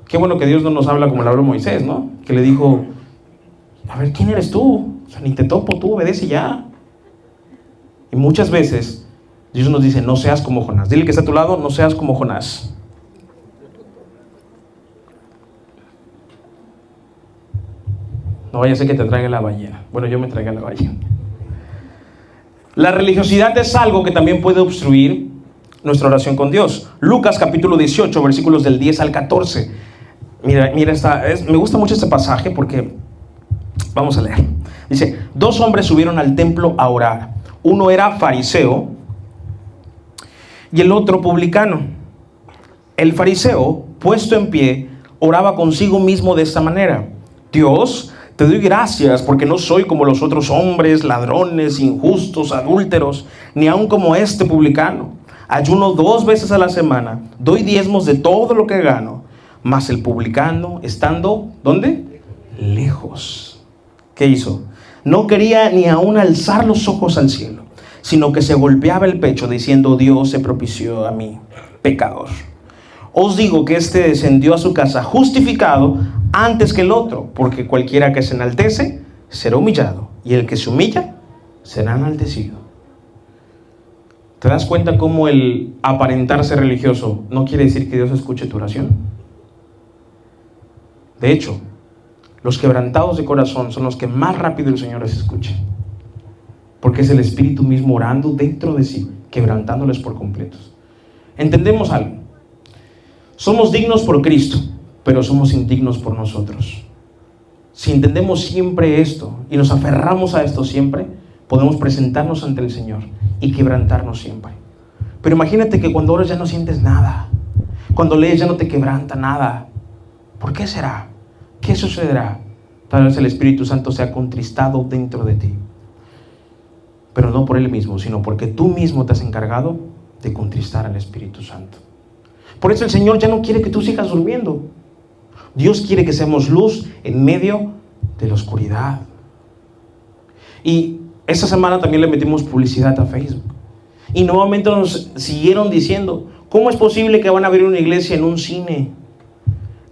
Qué bueno que Dios no nos habla como le habló Moisés, ¿no? Que le dijo, a ver, ¿quién eres tú? O sea, ni te topo, tú obedece ya. Y muchas veces Dios nos dice, no seas como Jonás. Dile que está a tu lado, no seas como Jonás. No vaya a ser que te traiga la ballena. Bueno, yo me traiga la ballena. La religiosidad es algo que también puede obstruir nuestra oración con Dios. Lucas capítulo 18, versículos del 10 al 14. Mira, me gusta mucho este pasaje porque, vamos a leer. Dice, 2 hombres subieron al templo a orar. Uno era fariseo y el otro publicano. El fariseo, puesto en pie, oraba consigo mismo de esta manera: Dios, te doy gracias porque no soy como los otros hombres, ladrones, injustos, adúlteros, ni aun como este publicano. Ayuno 2 veces a la semana, doy diezmos de todo lo que gano. Mas el publicano, estando, ¿dónde? Lejos. ¿Qué hizo? No quería ni aun alzar los ojos al cielo, sino que se golpeaba el pecho diciendo, Dios se propició a mí, pecador. Os digo que este descendió a su casa justificado antes que el otro, porque cualquiera que se enaltece será humillado, y el que se humilla será enaltecido. ¿Te das cuenta cómo el aparentarse religioso no quiere decir que Dios escuche tu oración? De hecho, los quebrantados de corazón son los que más rápido el Señor les escucha, porque es el Espíritu mismo orando dentro de sí, quebrantándoles por completos. Entendemos algo: somos dignos por Cristo, pero somos indignos por nosotros. Si entendemos siempre esto y nos aferramos a esto siempre, podemos presentarnos ante el Señor y quebrantarnos siempre. Pero imagínate que cuando oras ya no sientes nada, cuando lees ya no te quebranta nada. ¿Por qué será? ¿Qué sucederá? Tal vez el Espíritu Santo se ha contristado dentro de ti, pero no por Él mismo, sino porque tú mismo te has encargado de contristar al Espíritu Santo. Por eso el Señor ya no quiere que tú sigas durmiendo. Dios quiere que seamos luz en medio de la oscuridad. Y Esta semana también le metimos publicidad a Facebook. Y nuevamente nos siguieron diciendo, ¿cómo es posible que van a abrir una iglesia en un cine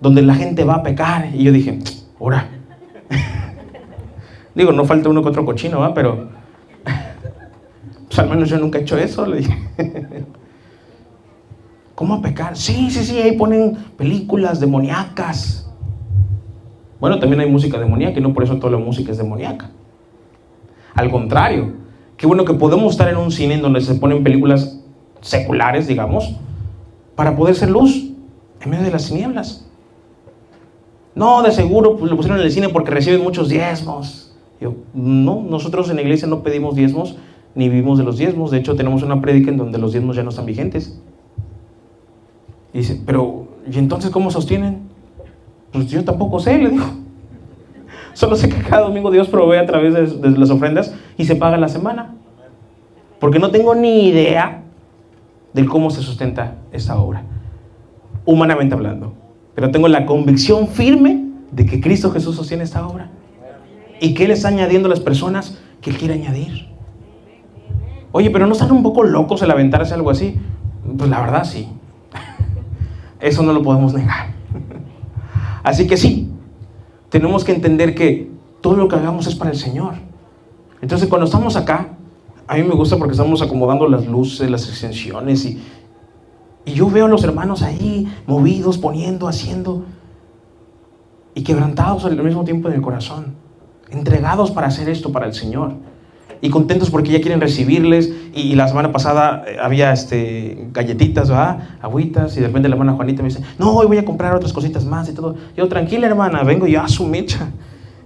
donde la gente va a pecar? Y yo dije, ora. Digo, no falta uno que otro cochino, ¿va? Pero pues al menos yo nunca he hecho eso, le dije. ¿Cómo a pecar? Sí, ahí ponen películas demoníacas. Bueno, también hay música demoníaca y no por eso toda la música es demoníaca. Al contrario, qué bueno que podemos estar en un cine en donde se ponen películas seculares, digamos, para poder ser luz en medio de las tinieblas. No, de seguro pues lo pusieron en el cine porque reciben muchos diezmos. Yo, no, nosotros en la iglesia no pedimos diezmos ni vivimos de los diezmos. De hecho, tenemos una prédica en donde los diezmos ya no están vigentes. Y dice, pero ¿y entonces cómo sostienen? Pues yo tampoco sé, le digo. Solo sé que cada domingo Dios provee a través de las ofrendas y se paga la semana. Porque no tengo ni idea de cómo se sustenta esta obra, humanamente hablando. Pero tengo la convicción firme de que Cristo Jesús sostiene esta obra y que Él está añadiendo a las personas que Él quiere añadir. Oye, pero ¿no están un poco locos el aventarse algo así? Pues la verdad sí. Eso no lo podemos negar. Así que sí, tenemos que entender que todo lo que hagamos es para el Señor. Entonces cuando estamos acá, a mí me gusta porque estamos acomodando las luces, las extensiones y yo veo a los hermanos ahí movidos, poniendo, haciendo y quebrantados al mismo tiempo en el corazón, entregados para hacer esto para el Señor y contentos porque ya quieren recibirles. Y la semana pasada había galletitas, ¿verdad? Agüitas, y de repente la hermana Juanita me dice, no, hoy voy a comprar otras cositas más y todo. Yo, tranquila hermana, vengo yo a su mecha.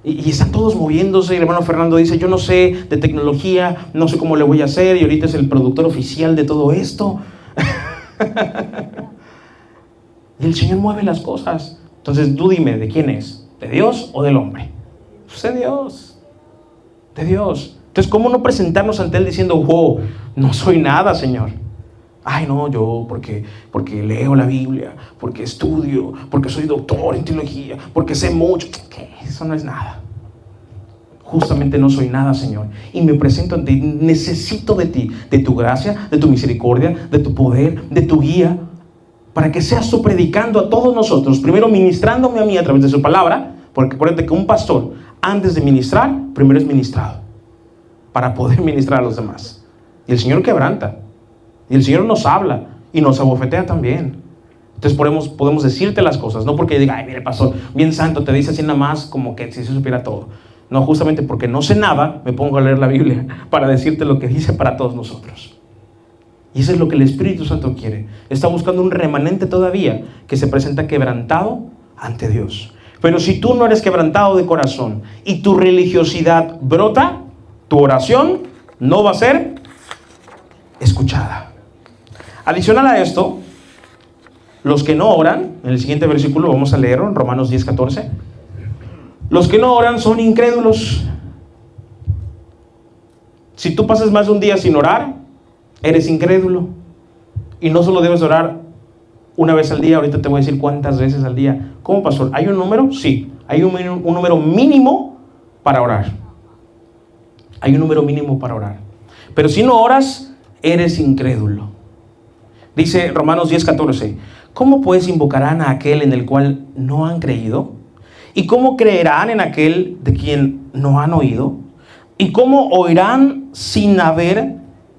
Y están todos moviéndose. Y el hermano Fernando dice, yo no sé de tecnología, no sé cómo le voy a hacer, y ahorita es el productor oficial de todo esto. Y el Señor mueve las cosas. Entonces tú dime, ¿de quién es? ¿De Dios o del hombre? Pues de Dios. De Dios. Entonces, ¿cómo no presentarnos ante Él diciendo, wow, no soy nada, Señor? Ay, no, yo porque leo la Biblia, porque estudio, porque soy doctor en teología, porque sé mucho. ¿Qué? Eso no es nada. Justamente no soy nada, Señor. Y me presento ante ti. Necesito de ti, de tu gracia, de tu misericordia, de tu poder, de tu guía, para que seas tú predicando a todos nosotros, primero ministrándome a mí a través de su palabra, porque acuérdate que un pastor, antes de ministrar, primero es ministrado, para poder ministrar a los demás. Y el Señor quebranta, y el Señor nos habla, y nos abofetea también. Entonces podemos decirte las cosas, no porque diga, ay, mire, pastor, bien santo, te dice así nada más, como que si se supiera todo. No, justamente porque no sé nada, me pongo a leer la Biblia para decirte lo que dice para todos nosotros. Y eso es lo que el Espíritu Santo quiere. Está buscando un remanente todavía que se presenta quebrantado ante Dios. Pero si tú no eres quebrantado de corazón y tu religiosidad brota, tu oración no va a ser escuchada. Adicional a esto, los que no oran, en el siguiente versículo vamos a leerlo, en Romanos 10:14. Los que no oran son incrédulos. Si tú pasas más de un día sin orar, eres incrédulo. Y no solo debes orar una vez al día, ahorita te voy a decir cuántas veces al día. ¿Cómo, pastor? ¿Hay un número? Sí, hay un número mínimo para orar. Hay un número mínimo para orar. Pero si no oras, eres incrédulo. Dice Romanos 10:14. ¿Cómo pues invocarán a aquel en el cual no han creído? ¿Y cómo creerán en aquel de quien no han oído? ¿Y cómo oirán sin haber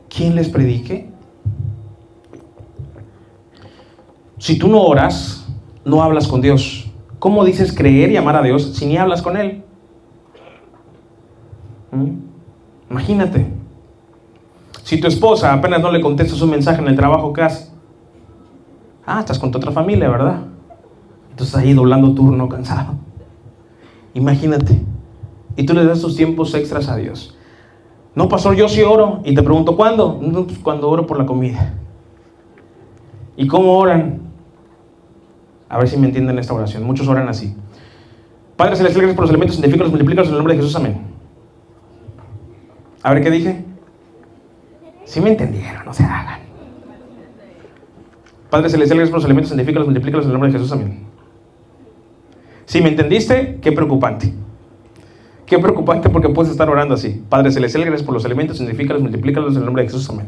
quien les predique? Si tú no oras, no hablas con Dios. ¿Cómo dices creer y amar a Dios si ni hablas con Él? Imagínate. Si tu esposa apenas no le contestas un mensaje en el trabajo, ¿qué haces? Estás con tu otra familia, ¿verdad? Entonces ahí doblando turno, cansado. Imagínate. Y tú le das tus tiempos extras a Dios. No, pastor, yo sí oro. Y te pregunto, ¿cuándo? No, pues cuando oro por la comida. ¿Y cómo oran? A ver si me entienden esta oración. Muchos oran así. Padre celestial, gracias por los alimentos, santifícalos, multiplícalos en el nombre de Jesús, amén. A ver, ¿qué dije? Sí me entendieron, no se hagan. Padre celestial, gracias por los alimentos, santifícalos, multiplícalos en el nombre de Jesús, amén. Si me entendiste, qué preocupante. Qué preocupante, porque puedes estar orando así: Padre celestial, gracias por los alimentos, santifícalos, multiplícalos en el nombre de Jesús, amén.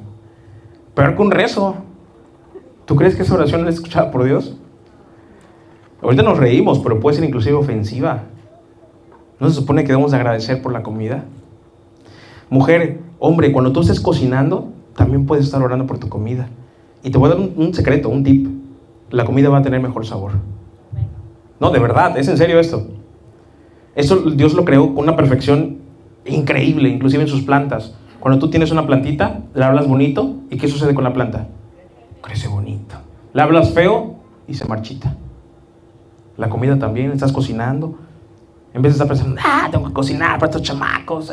Peor que un rezo. ¿Tú crees que esa oración es escuchada por Dios? Ahorita nos reímos, pero puede ser inclusive ofensiva. ¿No se supone que debemos agradecer por la comida? Mujer, hombre, cuando tú estés cocinando, también puedes estar orando por tu comida. Y te voy a dar un secreto, un tip. La comida va a tener mejor sabor. No, de verdad, es en serio esto. Eso Dios lo creó con una perfección increíble, inclusive en sus plantas. Cuando tú tienes una plantita, la hablas bonito, ¿y qué sucede con la planta? Crece bonito. La hablas feo y se marchita. La comida también, estás cocinando. En vez de estar pensando, tengo que cocinar para estos chamacos.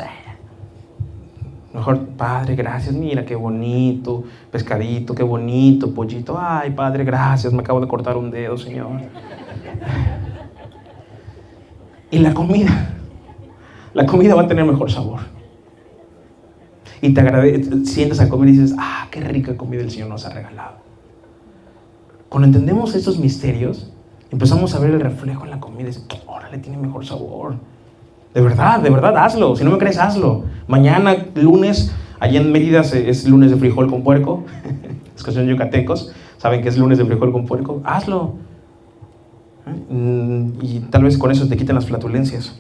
Mejor, Padre, gracias, mira qué bonito pescadito, qué bonito pollito. Ay, Padre, gracias, me acabo de cortar un dedo, Señor. Y la comida va a tener mejor sabor. Y te sientas a comer y dices, qué rica comida el Señor nos ha regalado. Cuando entendemos estos misterios, empezamos a ver el reflejo en la comida y dices, órale, tiene mejor sabor. De verdad, hazlo. Si no me crees, hazlo. Mañana, lunes, allá en Mérida es lunes de frijol con puerco. Es que son yucatecos, saben que es lunes de frijol con puerco. Hazlo. Y tal vez con eso te quiten las flatulencias.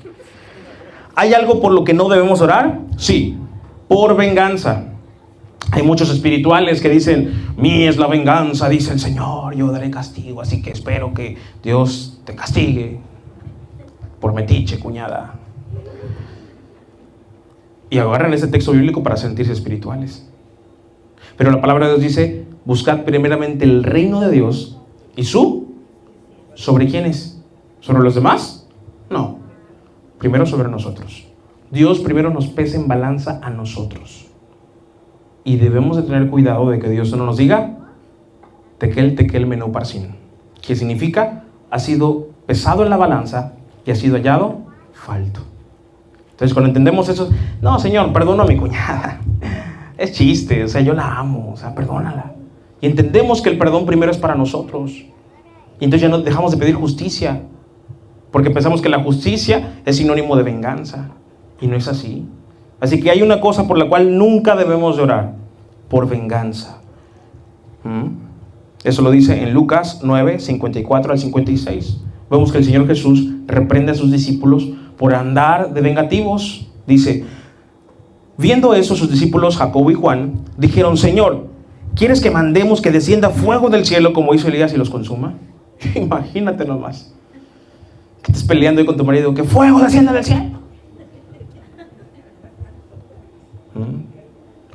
¿Hay algo por lo que no debemos orar? Sí, por venganza. Hay muchos espirituales que dicen, mía es la venganza, dice el Señor, yo daré castigo, así que espero que Dios te castigue por metiche, cuñada. Y agarran ese texto bíblico para sentirse espirituales. Pero la palabra de Dios dice, buscad primeramente el reino de Dios y su... ¿Sobre quiénes? ¿Sobre los demás? No. Primero sobre nosotros. Dios primero nos pesa en balanza a nosotros. Y debemos de tener cuidado de que Dios no nos diga tekel menú parsin, que significa ha sido pesado en la balanza y ha sido hallado falto. Entonces cuando entendemos eso, no, Señor, perdono a mi cuñada, es chiste, yo la amo, perdónala. Y entendemos que el perdón primero es para nosotros. Y entonces ya no dejamos de pedir justicia, porque pensamos que la justicia es sinónimo de venganza, y no es así. Así que hay una cosa por la cual nunca debemos de orar: por venganza. Eso lo dice en Lucas 9, 54 al 56. Vemos que el Señor Jesús reprende a sus discípulos por andar de vengativos. Dice, viendo eso, sus discípulos Jacobo y Juan dijeron, Señor, ¿quieres que mandemos que descienda fuego del cielo como hizo Elías y los consuma? Imagínate nomás que estés peleando ahí con tu marido, que fuego descienda del cielo.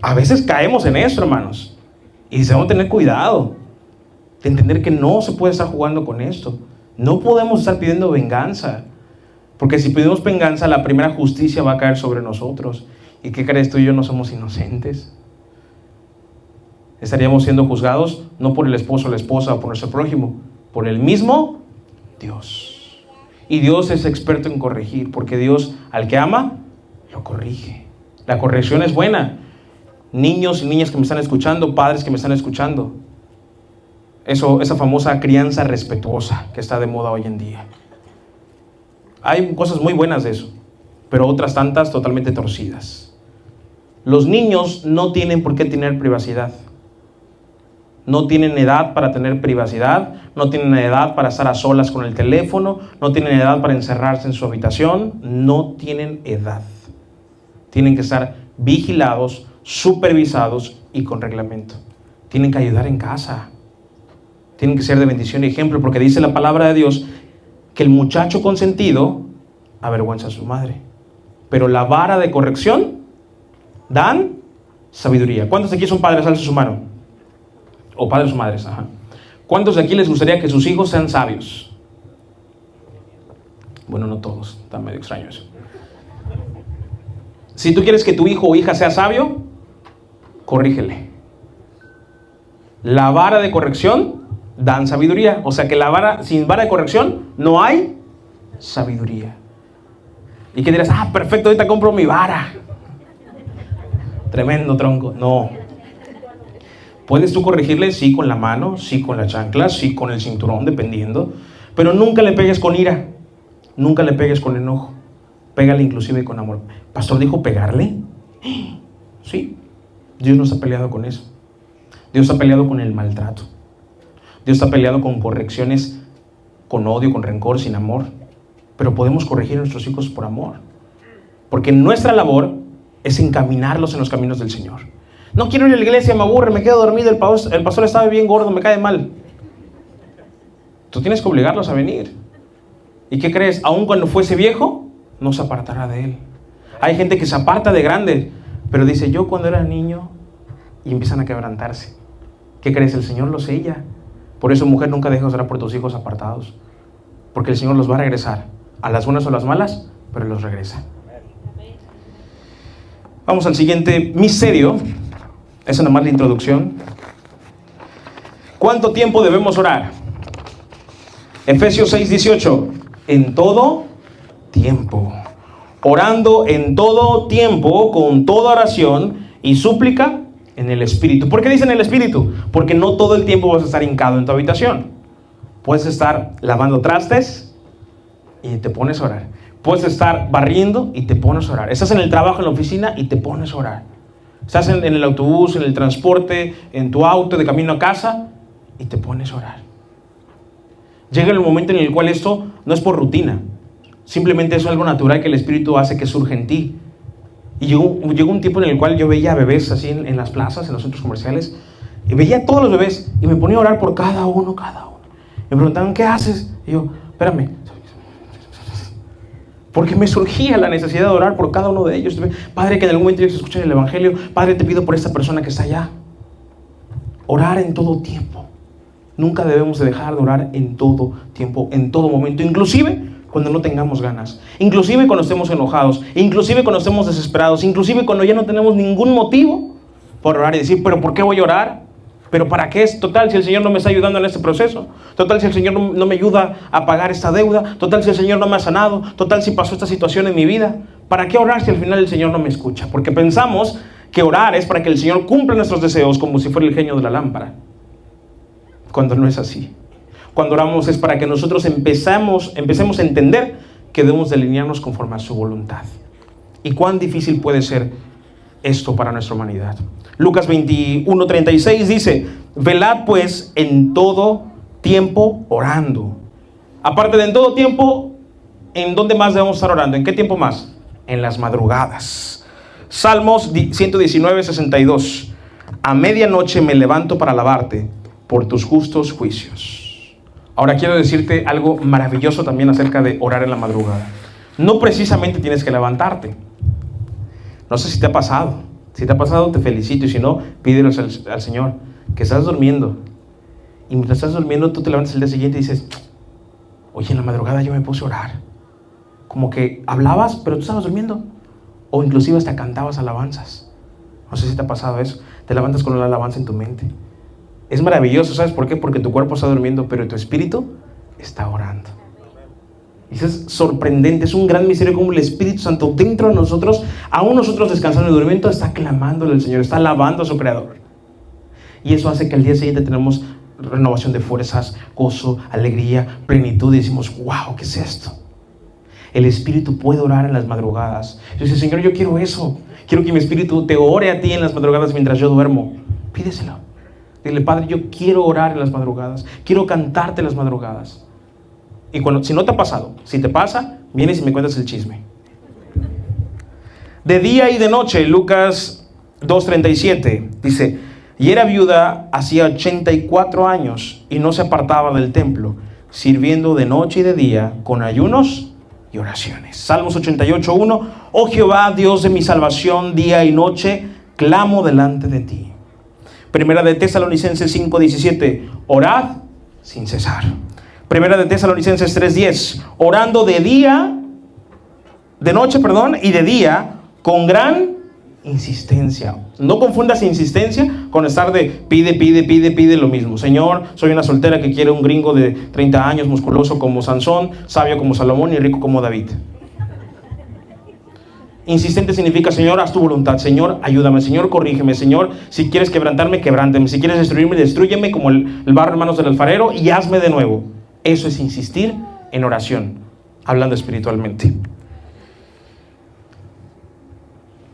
A veces caemos en eso, hermanos, y debemos tener cuidado de entender que no se puede estar jugando con esto. No podemos estar pidiendo venganza, porque si pedimos venganza, la primera justicia va a caer sobre nosotros. ¿Y qué crees? Tú y yo no somos inocentes. Estaríamos siendo juzgados no por el esposo o la esposa o por nuestro prójimo, por el mismo Dios. Y Dios es experto en corregir, porque Dios al que ama, lo corrige. La corrección es buena. Niños y niñas que me están escuchando, padres que me están escuchando, esa famosa crianza respetuosa que está de moda hoy en día. Hay cosas muy buenas de eso, pero otras tantas totalmente torcidas. Los niños no tienen por qué tener privacidad. No tienen edad para tener privacidad, no tienen edad para estar a solas con el teléfono, no tienen edad para encerrarse en su habitación, no tienen edad. Tienen que estar vigilados, supervisados y con reglamento. Tienen que ayudar en casa. Tienen que ser de bendición y ejemplo, porque dice la palabra de Dios que el muchacho consentido avergüenza a su madre, pero la vara de corrección dan sabiduría. ¿Cuántos de aquí son padres? Alza su mano. O padres o madres. Ajá. ¿Cuántos de aquí les gustaría que sus hijos sean sabios? Bueno, no todos. Está medio extraño eso. Si tú quieres que tu hijo o hija sea sabio, corrígele. La vara de corrección dan sabiduría. O sea que sin vara de corrección no hay sabiduría. ¿Y qué dirás? Perfecto, ahorita compro mi vara. Tremendo tronco. No. Puedes tú corregirle, sí, con la mano, sí, con la chancla, sí, con el cinturón, dependiendo. Pero nunca le pegues con ira. Nunca le pegues con enojo. Pégale inclusive con amor. ¿Pastor dijo pegarle? Sí. Dios no está peleado con eso. Dios está peleado con el maltrato. Dios está peleado con correcciones, con odio, con rencor, sin amor. Pero podemos corregir a nuestros hijos por amor. Porque nuestra labor es encaminarlos en los caminos del Señor. No quiero ir a la iglesia, me aburre, me quedo dormido, el pastor estaba bien gordo, me cae mal. Tú tienes que obligarlos a venir. ¿Y qué crees? Aun cuando fuese viejo, no se apartará de él. Hay gente que se aparta de grande, pero dice, yo cuando era niño, y empiezan a quebrantarse. ¿Qué crees? El Señor los sella. Por eso, mujer, nunca dejes de orar por tus hijos apartados, porque el Señor los va a regresar, a las buenas o las malas, pero los regresa. Vamos al siguiente misterio. Esa es nada más la introducción. ¿Cuánto tiempo debemos orar? Efesios 6:18. En todo tiempo. Orando en todo tiempo, con toda oración y súplica en el Espíritu. ¿Por qué dicen el Espíritu? Porque no todo el tiempo vas a estar hincado en tu habitación. Puedes estar lavando trastes y te pones a orar. Puedes estar barriendo y te pones a orar. Estás en el trabajo, en la oficina y te pones a orar. Estás en el autobús, en el transporte, en tu auto, de camino a casa y te pones a orar. Llega el momento en el cual esto no es por rutina. Simplemente es algo natural que el Espíritu hace que surja en ti. Y llegó un tiempo en el cual yo veía bebés así en las plazas, en los centros comerciales, y veía a todos los bebés y me ponía a orar por cada uno. Me preguntaban, ¿qué haces? Y yo, espérame. Porque me surgía la necesidad de orar por cada uno de ellos. Padre, que en algún momento ellos escuchen el Evangelio. Padre, te pido por esta persona que está allá. Orar en todo tiempo. Nunca debemos de dejar de orar en todo tiempo, en todo momento, inclusive cuando no tengamos ganas, inclusive cuando estemos enojados, inclusive cuando estemos desesperados, inclusive cuando ya no tenemos ningún motivo por orar y decir, ¿pero por qué voy a orar? ¿Pero para qué es? Total, si el Señor no me está ayudando en este proceso. Total, si el Señor no me ayuda a pagar esta deuda. Total, si el Señor no me ha sanado. Total, si pasó esta situación en mi vida. ¿Para qué orar si al final el Señor no me escucha? Porque pensamos que orar es para que el Señor cumpla nuestros deseos como si fuera el genio de la lámpara. Cuando no es así. Cuando oramos es para que nosotros empecemos a entender que debemos de alinearnos conforme a su voluntad. ¿Y cuán difícil puede ser esto para nuestra humanidad? Lucas 21:36 dice, velad pues en todo tiempo orando. Aparte de en todo tiempo, ¿en dónde más debemos estar orando? ¿En qué tiempo más? En las madrugadas. Salmos 119:62. A medianoche me levanto para alabarte por tus justos juicios. Ahora quiero decirte algo maravilloso también acerca de orar en la madrugada. No precisamente tienes que levantarte. No sé si te ha pasado. Si te ha pasado, te felicito. Y si no, pídelo al Señor. Que estás durmiendo. Y mientras estás durmiendo, tú te levantas el día siguiente y dices, oye, en la madrugada yo me puse a orar. Como que hablabas, pero tú estabas durmiendo. O inclusive hasta cantabas alabanzas. No sé si te ha pasado eso. Te levantas con una alabanza en tu mente. Es maravilloso, ¿sabes por qué? Porque tu cuerpo está durmiendo, pero tu espíritu está orando. Y eso es sorprendente, es un gran misterio como el Espíritu Santo dentro de nosotros, aún nosotros descansando y durmiendo, está clamándole al Señor, está alabando a su Creador. Y eso hace que al día siguiente tenemos renovación de fuerzas, gozo, alegría, plenitud, y decimos, wow, ¿qué es esto? El Espíritu puede orar en las madrugadas. Y dice, Señor, yo quiero eso. Quiero que mi Espíritu te ore a ti en las madrugadas mientras yo duermo. Pídeselo. Dile, Padre, yo quiero orar en las madrugadas. Quiero cantarte en las madrugadas. Y si no te ha pasado, si te pasa, vienes y me cuentas el chisme. De día y de noche, Lucas 2:37, dice, y era viuda hacía 84 años y no se apartaba del templo, sirviendo de noche y de día con ayunos y oraciones. Salmos 88:1, oh Jehová, Dios de mi salvación, día y noche, clamo delante de ti. Primera de Tesalonicenses 5:17, orad sin cesar. Primera de Tesalonicenses 3:10, orando de noche y de día con gran insistencia. No confundas insistencia con estar de pide lo mismo. Señor, soy una soltera que quiere un gringo de 30 años, musculoso como Sansón, sabio como Salomón y rico como David. Insistente significa, Señor, haz tu voluntad. Señor, ayúdame. Señor, corrígeme. Señor, si quieres quebrantarme, quebrántame. Si quieres destruirme, destrúyeme como el barro en manos del alfarero y hazme de nuevo. Eso es insistir en oración, hablando espiritualmente.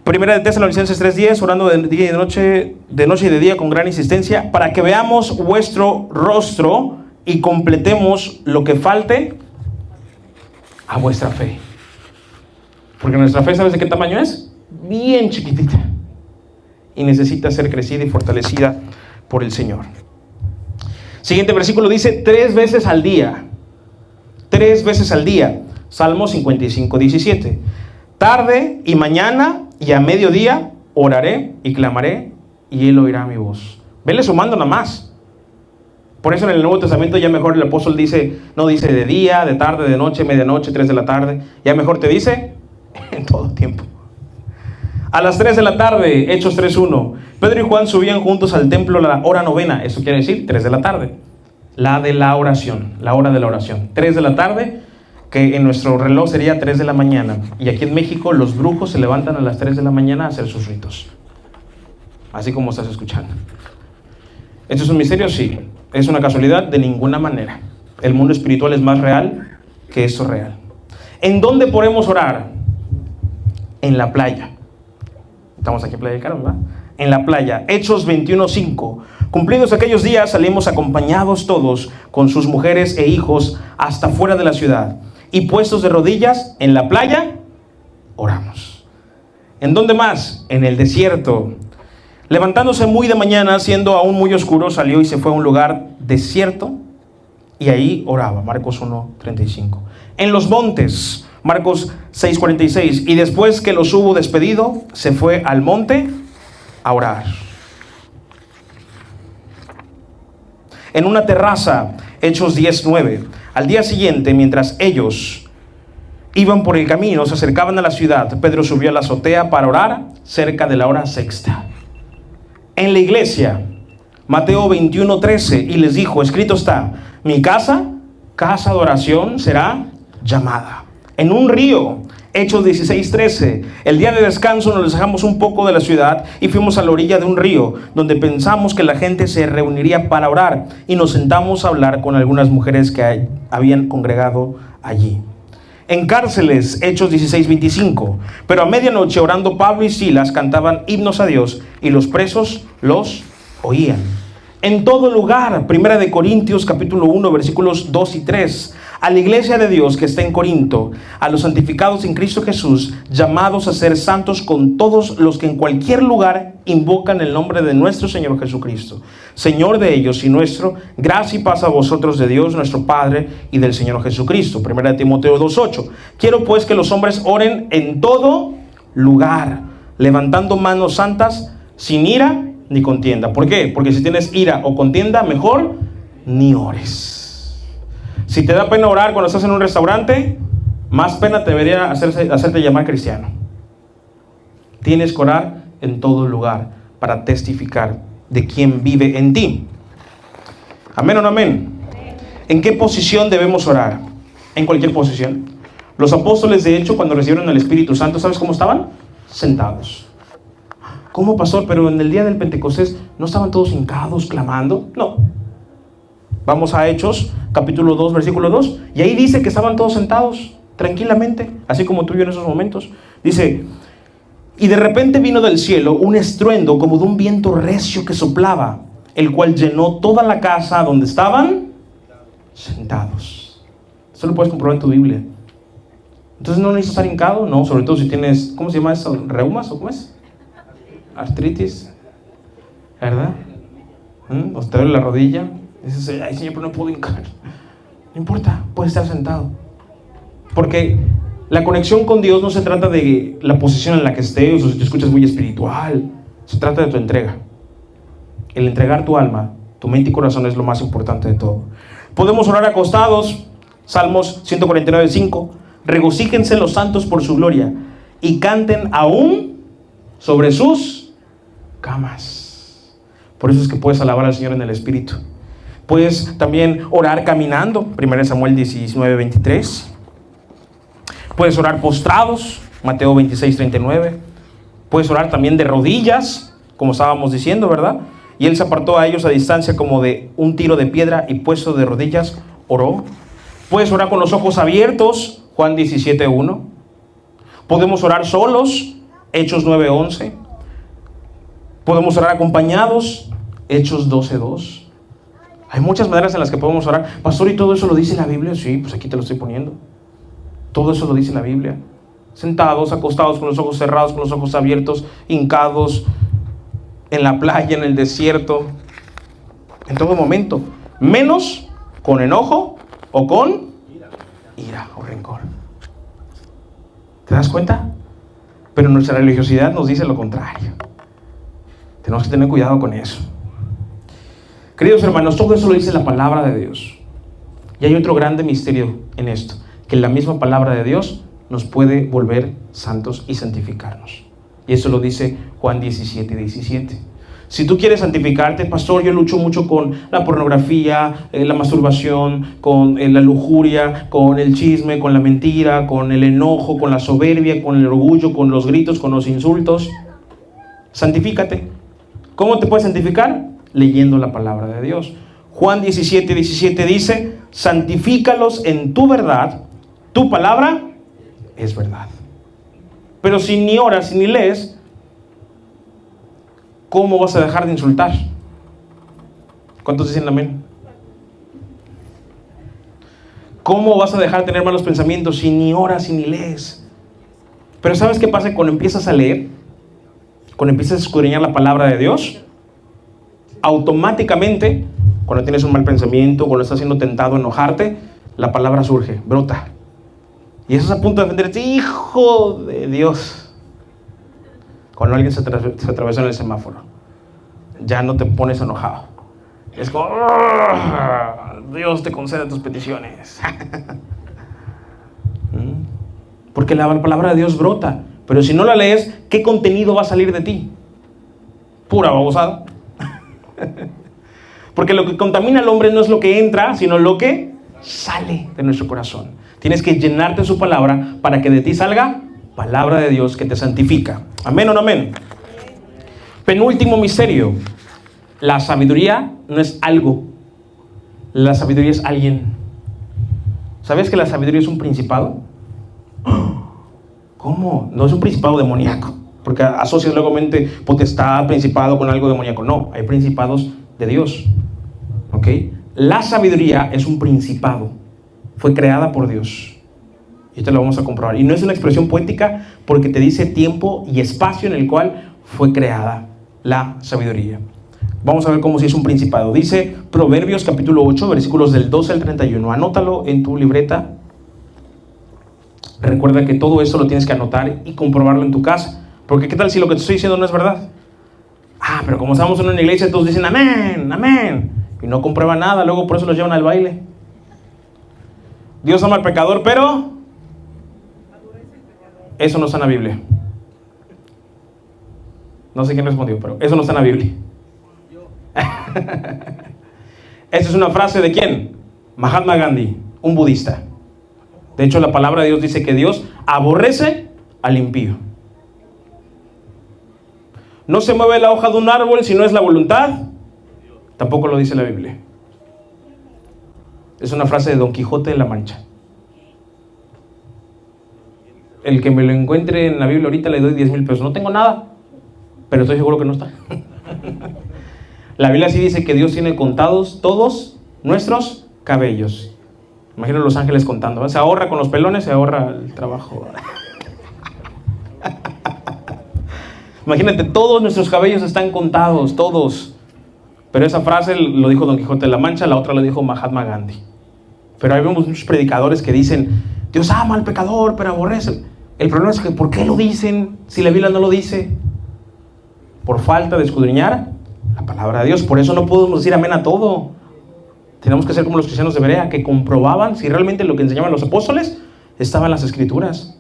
Primera de Tesalonicenses 3:10, orando de día y de noche y de día con gran insistencia, para que veamos vuestro rostro y completemos lo que falte a vuestra fe. Porque nuestra fe, ¿sabes de qué tamaño es? Bien chiquitita. Y necesita ser crecida y fortalecida por el Señor. Siguiente versículo dice 3 veces al día. 3 veces al día. Salmo 55:17. Tarde y mañana y a mediodía oraré y clamaré y Él oirá mi voz. Vele sumando nada más. Por eso en el Nuevo Testamento ya mejor el apóstol dice, no dice de día, de tarde, de noche, medianoche, 3 de la tarde. Ya mejor te dice en todo tiempo. A las 3 de la tarde, Hechos 3:1. Pedro y Juan subían juntos al templo a la hora novena. Eso quiere decir 3 de la tarde. La de la oración, la hora de la oración. 3 de la tarde, que en nuestro reloj sería 3 de la mañana. Y aquí en México los brujos se levantan a las 3 de la mañana a hacer sus ritos. Así como estás escuchando. ¿Esto es un misterio? Sí. ¿Es una casualidad? De ninguna manera. El mundo espiritual es más real que esto real. ¿En dónde podemos orar? En la playa. Estamos aquí en Playa del Carmen, ¿verdad? En la playa. Hechos 21:5. Cumplidos aquellos días, salimos acompañados todos con sus mujeres e hijos hasta fuera de la ciudad. Y puestos de rodillas en la playa, oramos. ¿En dónde más? En el desierto. Levantándose muy de mañana, siendo aún muy oscuro, salió y se fue a un lugar desierto y ahí oraba. Marcos 1:35. En los montes, Marcos 6:46. Y después que los hubo despedido, se fue al monte a orar. En una terraza, Hechos 10:9. Al día siguiente, mientras ellos iban por el camino, se acercaban a la ciudad, Pedro subió a la azotea para orar cerca de la hora sexta. En la iglesia, Mateo 21:13, y les dijo, escrito está, mi casa, casa de oración será llamada. En un río, Hechos 16:13, el día de descanso nos alejamos un poco de la ciudad y fuimos a la orilla de un río, donde pensamos que la gente se reuniría para orar, y nos sentamos a hablar con algunas mujeres que habían congregado allí. En cárceles, Hechos 16:25, pero a medianoche orando Pablo y Silas cantaban himnos a Dios y los presos los oían. En todo lugar, Primera de Corintios capítulo 1 versículos 2 y 3, a la iglesia de Dios que está en Corinto, a los santificados en Cristo Jesús, llamados a ser santos con todos los que en cualquier lugar invocan el nombre de nuestro Señor Jesucristo, Señor de ellos y nuestro, gracia y paz a vosotros de Dios nuestro Padre y del Señor Jesucristo. Primera de Timoteo 2:8. Quiero pues que los hombres oren en todo lugar, levantando manos santas, sin ira ni contienda. ¿Por qué? Porque si tienes ira o contienda, mejor ni ores. Si te da pena orar cuando estás en un restaurante, más pena te debería hacerte llamar cristiano. Tienes que orar en todo lugar para testificar de quién vive en ti. ¿Amén o no amén? ¿En qué posición debemos orar? En cualquier posición. Los apóstoles, de hecho, cuando recibieron el Espíritu Santo, ¿sabes cómo estaban? Sentados. ¿Cómo, pastor? Pero en el día del Pentecostés, ¿no estaban todos hincados, clamando? No. Vamos a Hechos, capítulo 2, versículo 2. Y ahí dice que estaban todos sentados, tranquilamente, así como tú y yo en esos momentos. Dice, y de repente vino del cielo un estruendo como de un viento recio que soplaba, el cual llenó toda la casa donde estaban sentados. Eso lo puedes comprobar en tu Biblia. Entonces no necesitas estar hincado, no, sobre todo si tienes, ¿cómo se llama eso? ¿Reumas o cómo es? Artritis, ¿verdad? ¿O te duele la rodilla? Dices, ay Señor, pero no puedo hincar. No importa, puedes estar sentado. Porque la conexión con Dios no se trata de la posición en la que estés, o si te escuchas muy espiritual. Se trata de tu entrega. El entregar tu alma, tu mente y corazón es lo más importante de todo. Podemos orar acostados. Salmos 149:5. Regocíjense los santos por su gloria y canten aún sobre sus camas. Por eso es que puedes alabar al Señor en el Espíritu. Puedes también orar caminando, 1 Samuel 19:23. Puedes orar postrados, Mateo 26:39. Puedes orar también de rodillas, como estábamos diciendo, ¿verdad? Y él se apartó a ellos a distancia como de un tiro de piedra y puesto de rodillas, oró. Puedes orar con los ojos abiertos, Juan 17:1. Podemos orar solos Hechos 9:11. Podemos orar acompañados, Hechos 12:2. Hay muchas maneras en las que podemos orar. Pastor, ¿y todo eso lo dice la Biblia? Sí, pues aquí te lo estoy poniendo. Todo eso lo dice la Biblia. Sentados, acostados, con los ojos cerrados, con los ojos abiertos, hincados, en la playa, en el desierto, en todo momento. Menos con enojo o con ira o rencor. ¿Te das cuenta? Pero nuestra religiosidad nos dice lo contrario. Tenemos que tener cuidado con eso. Queridos hermanos, todo eso lo dice la palabra de Dios. Y hay otro grande misterio en esto, que la misma palabra de Dios nos puede volver santos y santificarnos. Y eso lo dice Juan 17:17. Si tú quieres santificarte, pastor, yo lucho mucho con la pornografía, la masturbación, con la lujuria, con el chisme, con la mentira, con el enojo, con la soberbia, con el orgullo, con los gritos, con los insultos. Santifícate. ¿Cómo te puedes santificar? Leyendo la palabra de Dios. Juan 17:17 dice: santifícalos en tu verdad, tu palabra es verdad. Pero si ni oras ni lees, ¿cómo vas a dejar de insultar? ¿Cuántos dicen amén? ¿Cómo vas a dejar de tener malos pensamientos si ni oras y ni lees? Pero ¿sabes qué pasa cuando empiezas a leer? Cuando empiezas a escudriñar la palabra de Dios, automáticamente, cuando tienes un mal pensamiento, cuando estás siendo tentado a enojarte, la palabra surge, brota. Y eso es a punto de defenderte, hijo de Dios. Cuando alguien se atravesó en el semáforo, ya no te pones enojado. Es como, Dios te concede tus peticiones. Porque la palabra de Dios brota. Pero si no la lees, ¿qué contenido va a salir de ti? Pura babosada. Porque lo que contamina al hombre no es lo que entra, sino lo que sale de nuestro corazón. Tienes que llenarte de su palabra para que de ti salga palabra de Dios que te santifica. ¿Amén o no amén? Penúltimo misterio. La sabiduría no es algo. La sabiduría es alguien. ¿Sabes que la sabiduría es un principado? ¿Cómo? No es un principado demoníaco. Porque asocias luego mente potestad, principado con algo demoníaco. No, hay principados de Dios. ¿Ok? La sabiduría es un principado. Fue creada por Dios. Y esto lo vamos a comprobar. Y no es una expresión poética porque te dice tiempo y espacio en el cual fue creada la sabiduría. Vamos a ver cómo si es un principado. Dice Proverbios capítulo 8, versículos del 12 al 31. Anótalo en tu libreta. Recuerda que todo esto lo tienes que anotar y comprobarlo en tu casa. Porque ¿qué tal si lo que te estoy diciendo no es verdad? Pero como estamos en una iglesia, todos dicen amén, amén. Y no comprueban nada, luego por eso los llevan al baile. Dios ama al pecador, pero eso no está en la Biblia. No sé quién respondió, pero eso no está en la Biblia. Esa es una frase de ¿quién? Mahatma Gandhi, un budista. De hecho, la palabra de Dios dice que Dios aborrece al impío. No se mueve la hoja de un árbol si no es la voluntad. Tampoco lo dice la Biblia. Es una frase de Don Quijote de la Mancha. El que me lo encuentre en la Biblia ahorita le doy 10,000 pesos. No tengo nada, pero estoy seguro que no está. La Biblia sí dice que Dios tiene contados todos nuestros cabellos. Imagino los ángeles contando, ¿verdad? Se ahorra con los pelones, se ahorra el trabajo. Imagínate, todos nuestros cabellos están contados, todos. Pero esa frase lo dijo Don Quijote de la Mancha, la otra lo dijo Mahatma Gandhi. Pero ahí vemos muchos predicadores que dicen, Dios ama al pecador, pero aborrece. El problema es que ¿por qué lo dicen si la Biblia no lo dice? Por falta de escudriñar la palabra de Dios. Por eso no podemos decir amén a todo. Tenemos que ser como los cristianos de Berea, que comprobaban si realmente lo que enseñaban los apóstoles estaba en las Escrituras.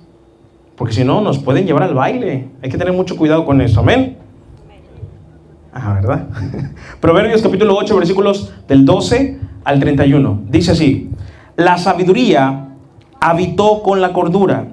Porque si no, nos pueden llevar al baile. Hay que tener mucho cuidado con eso. Amén. ¿Verdad? Proverbios capítulo 8, versículos del 12 al 31. Dice así: la sabiduría habitó con la cordura.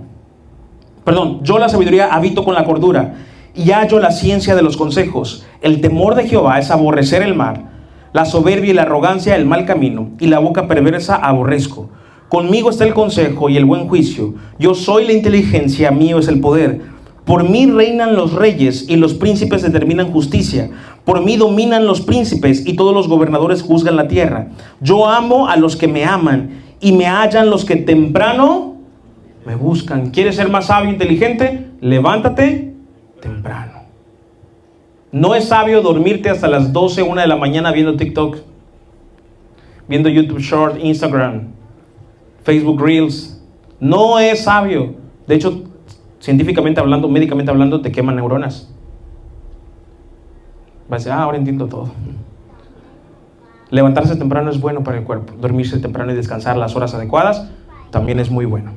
Yo la sabiduría habito con la cordura y hallo la ciencia de los consejos. El temor de Jehová es aborrecer el mal, la soberbia y la arrogancia el mal camino, y la boca perversa aborrezco. Conmigo está el consejo y el buen juicio. Yo soy la inteligencia, mío es el poder. Por mí reinan los reyes y los príncipes determinan justicia. Por mí dominan los príncipes y todos los gobernadores juzgan la tierra. Yo amo a los que me aman y me hallan los que temprano me buscan. ¿Quieres ser más sabio e inteligente? Levántate temprano. No es sabio dormirte hasta las 12, 1 de la mañana viendo TikTok, viendo YouTube Short, Instagram, Facebook Reels. No es sabio. De hecho, científicamente hablando, médicamente hablando, te queman neuronas. Vas a decir, ahora entiendo todo. Levantarse temprano es bueno para el cuerpo. Dormirse temprano y descansar las horas adecuadas también es muy bueno.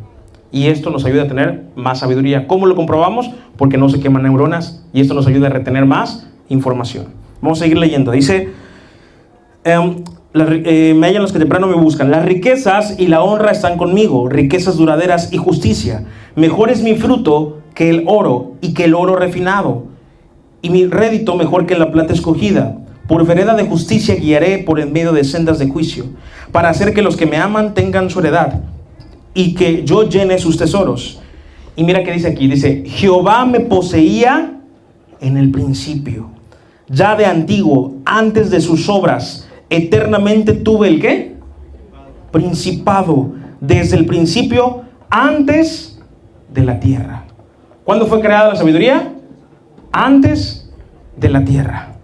Y esto nos ayuda a tener más sabiduría. ¿Cómo lo comprobamos? Porque no se queman neuronas y esto nos ayuda a retener más información. Vamos a seguir leyendo. Dice, me hallan los que temprano me buscan. Las riquezas y la honra están conmigo, riquezas duraderas y justicia. Mejor es mi fruto que el oro y que el oro refinado, y mi rédito mejor que la plata escogida. Por vereda de justicia guiaré por en medio de sendas de juicio, para hacer que los que me aman tengan su heredad y que yo llene sus tesoros. Y mira qué dice aquí, dice, Jehová me poseía en el principio, ya de antiguo, antes de sus obras, eternamente tuve el ¿qué? Principado, desde el principio, antes de la tierra. ¿Cuándo fue creada la sabiduría? Antes de la tierra.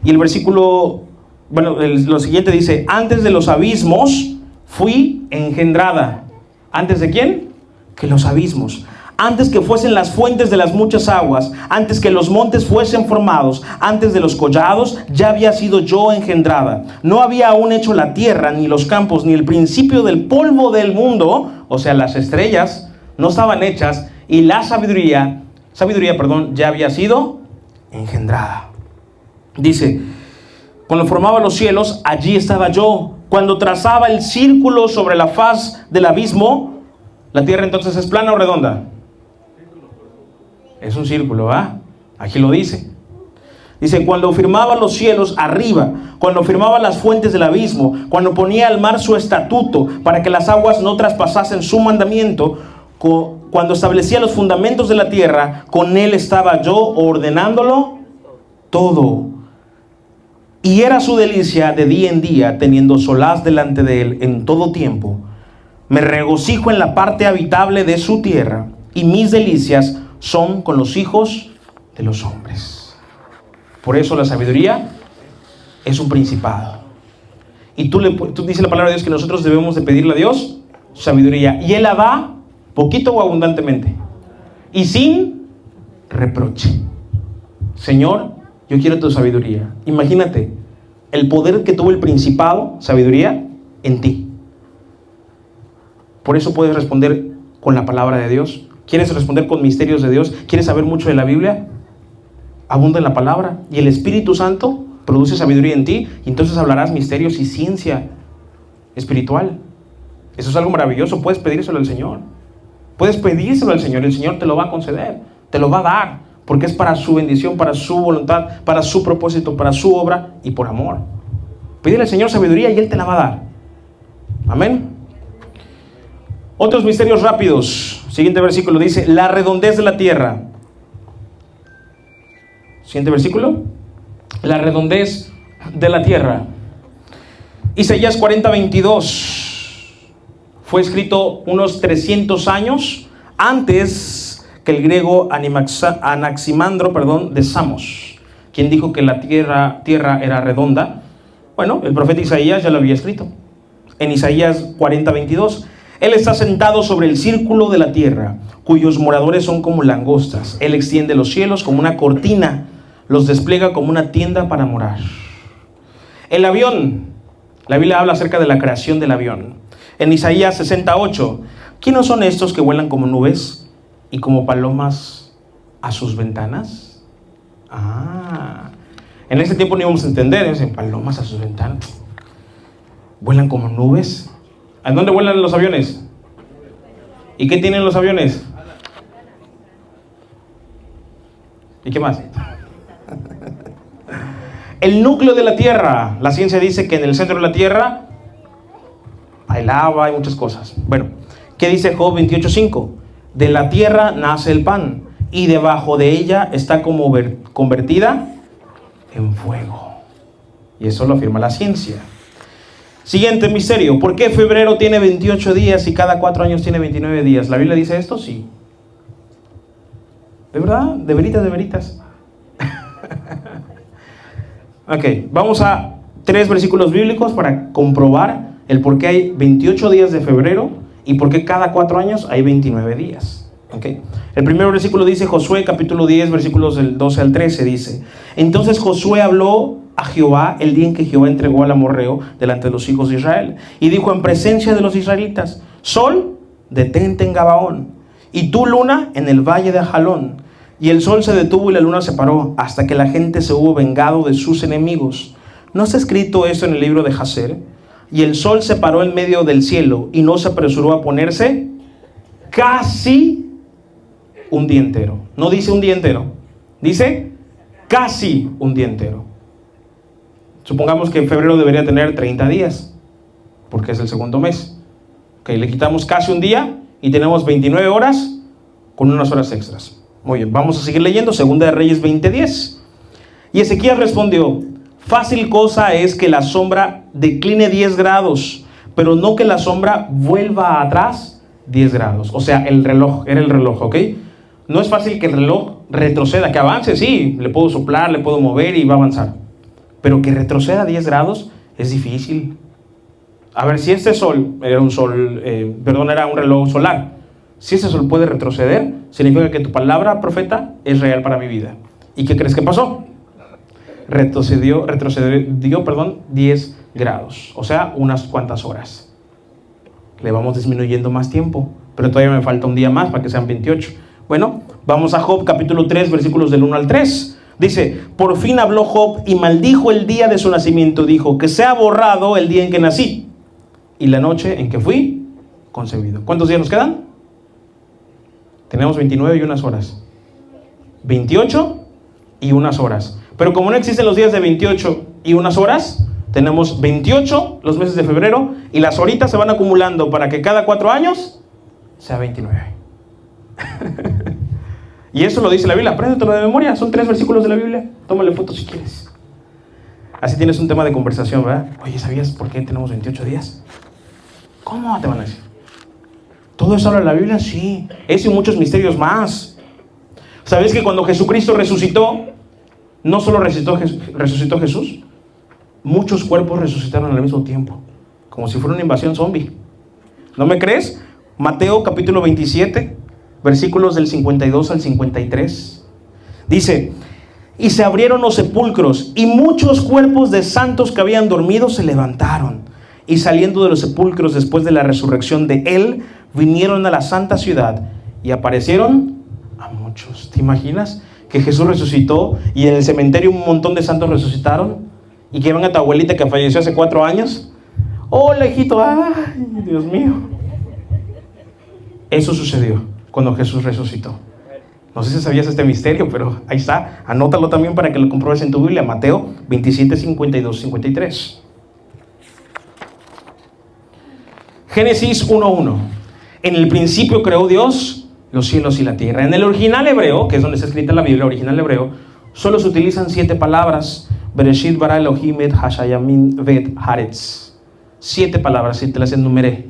Y el versículo, lo siguiente dice, antes de los abismos fui engendrada. ¿Antes de quién? Que los abismos. Antes que fuesen las fuentes de las muchas aguas, antes que los montes fuesen formados, antes de los collados, ya había sido yo engendrada. No había aún hecho la tierra, ni los campos, ni el principio del polvo del mundo, o sea, las estrellas, no estaban hechas, y la sabiduría, ya había sido engendrada. Dice, cuando formaba los cielos, allí estaba yo. Cuando trazaba el círculo sobre la faz del abismo, ¿la tierra entonces es plana o redonda? Es un círculo, ¿va? Aquí lo dice. Dice, cuando firmaba los cielos arriba, cuando firmaba las fuentes del abismo, cuando ponía al mar su estatuto para que las aguas no traspasasen su mandamiento, cuando establecía los fundamentos de la tierra, con él estaba yo ordenándolo todo. Y era su delicia de día en día, teniendo solaz delante de él en todo tiempo. Me regocijo en la parte habitable de su tierra, y mis delicias son con los hijos de los hombres. Por eso la sabiduría es un principado. Y tú dice la palabra de Dios que nosotros debemos de pedirle a Dios sabiduría. Y Él la da poquito o abundantemente. Y sin reproche. Señor, yo quiero tu sabiduría. Imagínate el poder que tuvo el principado, sabiduría, en ti. Por eso puedes responder con la palabra de Dios. ¿Quieres responder con misterios de Dios? ¿Quieres saber mucho de la Biblia? Abunda en la palabra. Y el Espíritu Santo produce sabiduría en ti. Y entonces hablarás misterios y ciencia espiritual. Eso es algo maravilloso. Puedes pedírselo al Señor. Puedes pedírselo al Señor. El Señor te lo va a conceder. Te lo va a dar. Porque es para su bendición, para su voluntad, para su propósito, para su obra y por amor. Pídele al Señor sabiduría y Él te la va a dar. Amén. Otros misterios rápidos. Siguiente versículo dice, la redondez de la tierra. Siguiente versículo. La redondez de la tierra. Isaías 40:22. Fue escrito unos 300 años antes que el griego Anaximandro, de Samos, quien dijo que la tierra era redonda. Bueno, el profeta Isaías ya lo había escrito. En Isaías 40:22. Él está sentado sobre el círculo de la tierra, cuyos moradores son como langostas. Él extiende los cielos como una cortina, los despliega como una tienda para morar. El avión, la Biblia habla acerca de la creación del avión. En Isaías 68, ¿quiénes son estos que vuelan como nubes y como palomas a sus ventanas? En ese tiempo no íbamos a entender, dicen, palomas a sus ventanas. ¿Vuelan como nubes? ¿A dónde vuelan los aviones? ¿Y qué tienen los aviones? ¿Y qué más? El núcleo de la tierra. La ciencia dice que en el centro de la tierra hay lava, hay muchas cosas. Bueno, ¿qué dice Job 28:5? De la tierra nace el pan y debajo de ella está como convertida en fuego. Y eso lo afirma la ciencia. Siguiente misterio. ¿Por qué febrero tiene 28 días y cada 4 años tiene 29 días? ¿La Biblia dice esto? Sí. ¿De verdad? ¿De veritas, de veritas? Ok, vamos a 3 versículos bíblicos para comprobar el por qué hay 28 días de febrero y por qué cada 4 años hay 29 días. Okay. El primer versículo dice, Josué capítulo 10 versículos del 12 al 13 dice: entonces Josué habló a Jehová el día en que Jehová entregó al amorreo delante de los hijos de Israel, y dijo en presencia de los israelitas: Sol, detente en Gabaón, y tú, luna, en el valle de Ajalón. Y el sol se detuvo y la luna se paró, hasta que la gente se hubo vengado de sus enemigos. ¿No está escrito eso en el libro de Jaser? Y el sol se paró en medio del cielo, y no se apresuró a ponerse casi un día entero. No dice un día entero, dice casi un día entero. Supongamos que en febrero debería tener 30 días, porque es el segundo mes. Ok, le quitamos casi un día y tenemos 29 horas con unas horas extras. Muy bien, vamos a seguir leyendo. Segunda de Reyes 20:10. Y Ezequías respondió: fácil cosa es que la sombra decline 10 grados, pero no que la sombra vuelva atrás 10 grados. O sea, el reloj, era el reloj, ¿ok? No es fácil que el reloj retroceda, que avance, sí, le puedo soplar, le puedo mover y va a avanzar. Pero que retroceda 10 grados es difícil. A ver, si este sol, era un reloj solar. Si ese sol puede retroceder, significa que tu palabra, profeta, es real para mi vida. ¿Y qué crees que pasó? Retrocedió 10 grados. O sea, unas cuantas horas. Le vamos disminuyendo más tiempo, pero todavía me falta un día más para que sean 28. Bueno, vamos a Job capítulo 3, versículos del 1 al 3. Dice: por fin habló Job y maldijo el día de su nacimiento. Dijo: que sea borrado el día en que nací y la noche en que fui concebido. ¿Cuántos días nos quedan? Tenemos 29 y unas horas. 28 y unas horas. Pero como no existen los días de 28 y unas horas, tenemos 28 los meses de febrero y las horitas se van acumulando para que cada 4 años sea 29. Y eso lo dice la Biblia. Apréndetelo de memoria. Son 3 versículos de la Biblia. Tómale foto si quieres. Así tienes un tema de conversación, ¿verdad? Oye, ¿sabías por qué tenemos 28 días? ¿Cómo te van a decir? ¿Todo eso habla de la Biblia? Sí. Eso y muchos misterios más. ¿Sabes que cuando Jesucristo resucitó, no solo resucitó Jesús? Muchos cuerpos resucitaron al mismo tiempo, como si fuera una invasión zombie. ¿No me crees? Mateo capítulo 27, versículos del 52 al 53. Dice: y se abrieron los sepulcros, y muchos cuerpos de santos que habían dormido se levantaron. Y saliendo de los sepulcros después de la resurrección de él, vinieron a la santa ciudad y aparecieron a muchos. ¿Te imaginas que Jesús resucitó y en el cementerio un montón de santos resucitaron? Y que van a tu abuelita que falleció hace 4 años. Hola, hijito. Ay, Dios mío. Eso sucedió cuando Jesús resucitó. No sé si sabías este misterio, pero ahí está. Anótalo también para que lo compruebes en tu Biblia. Mateo 27, 52, 53. Génesis 1:1. En el principio creó Dios los cielos y la tierra. En el original hebreo, que es donde está escrita la Biblia, original hebreo, solo se utilizan 7 palabras. Bereshit bara Elohim et hashayamim vet haaretz. 7 palabras, y te las enumeré.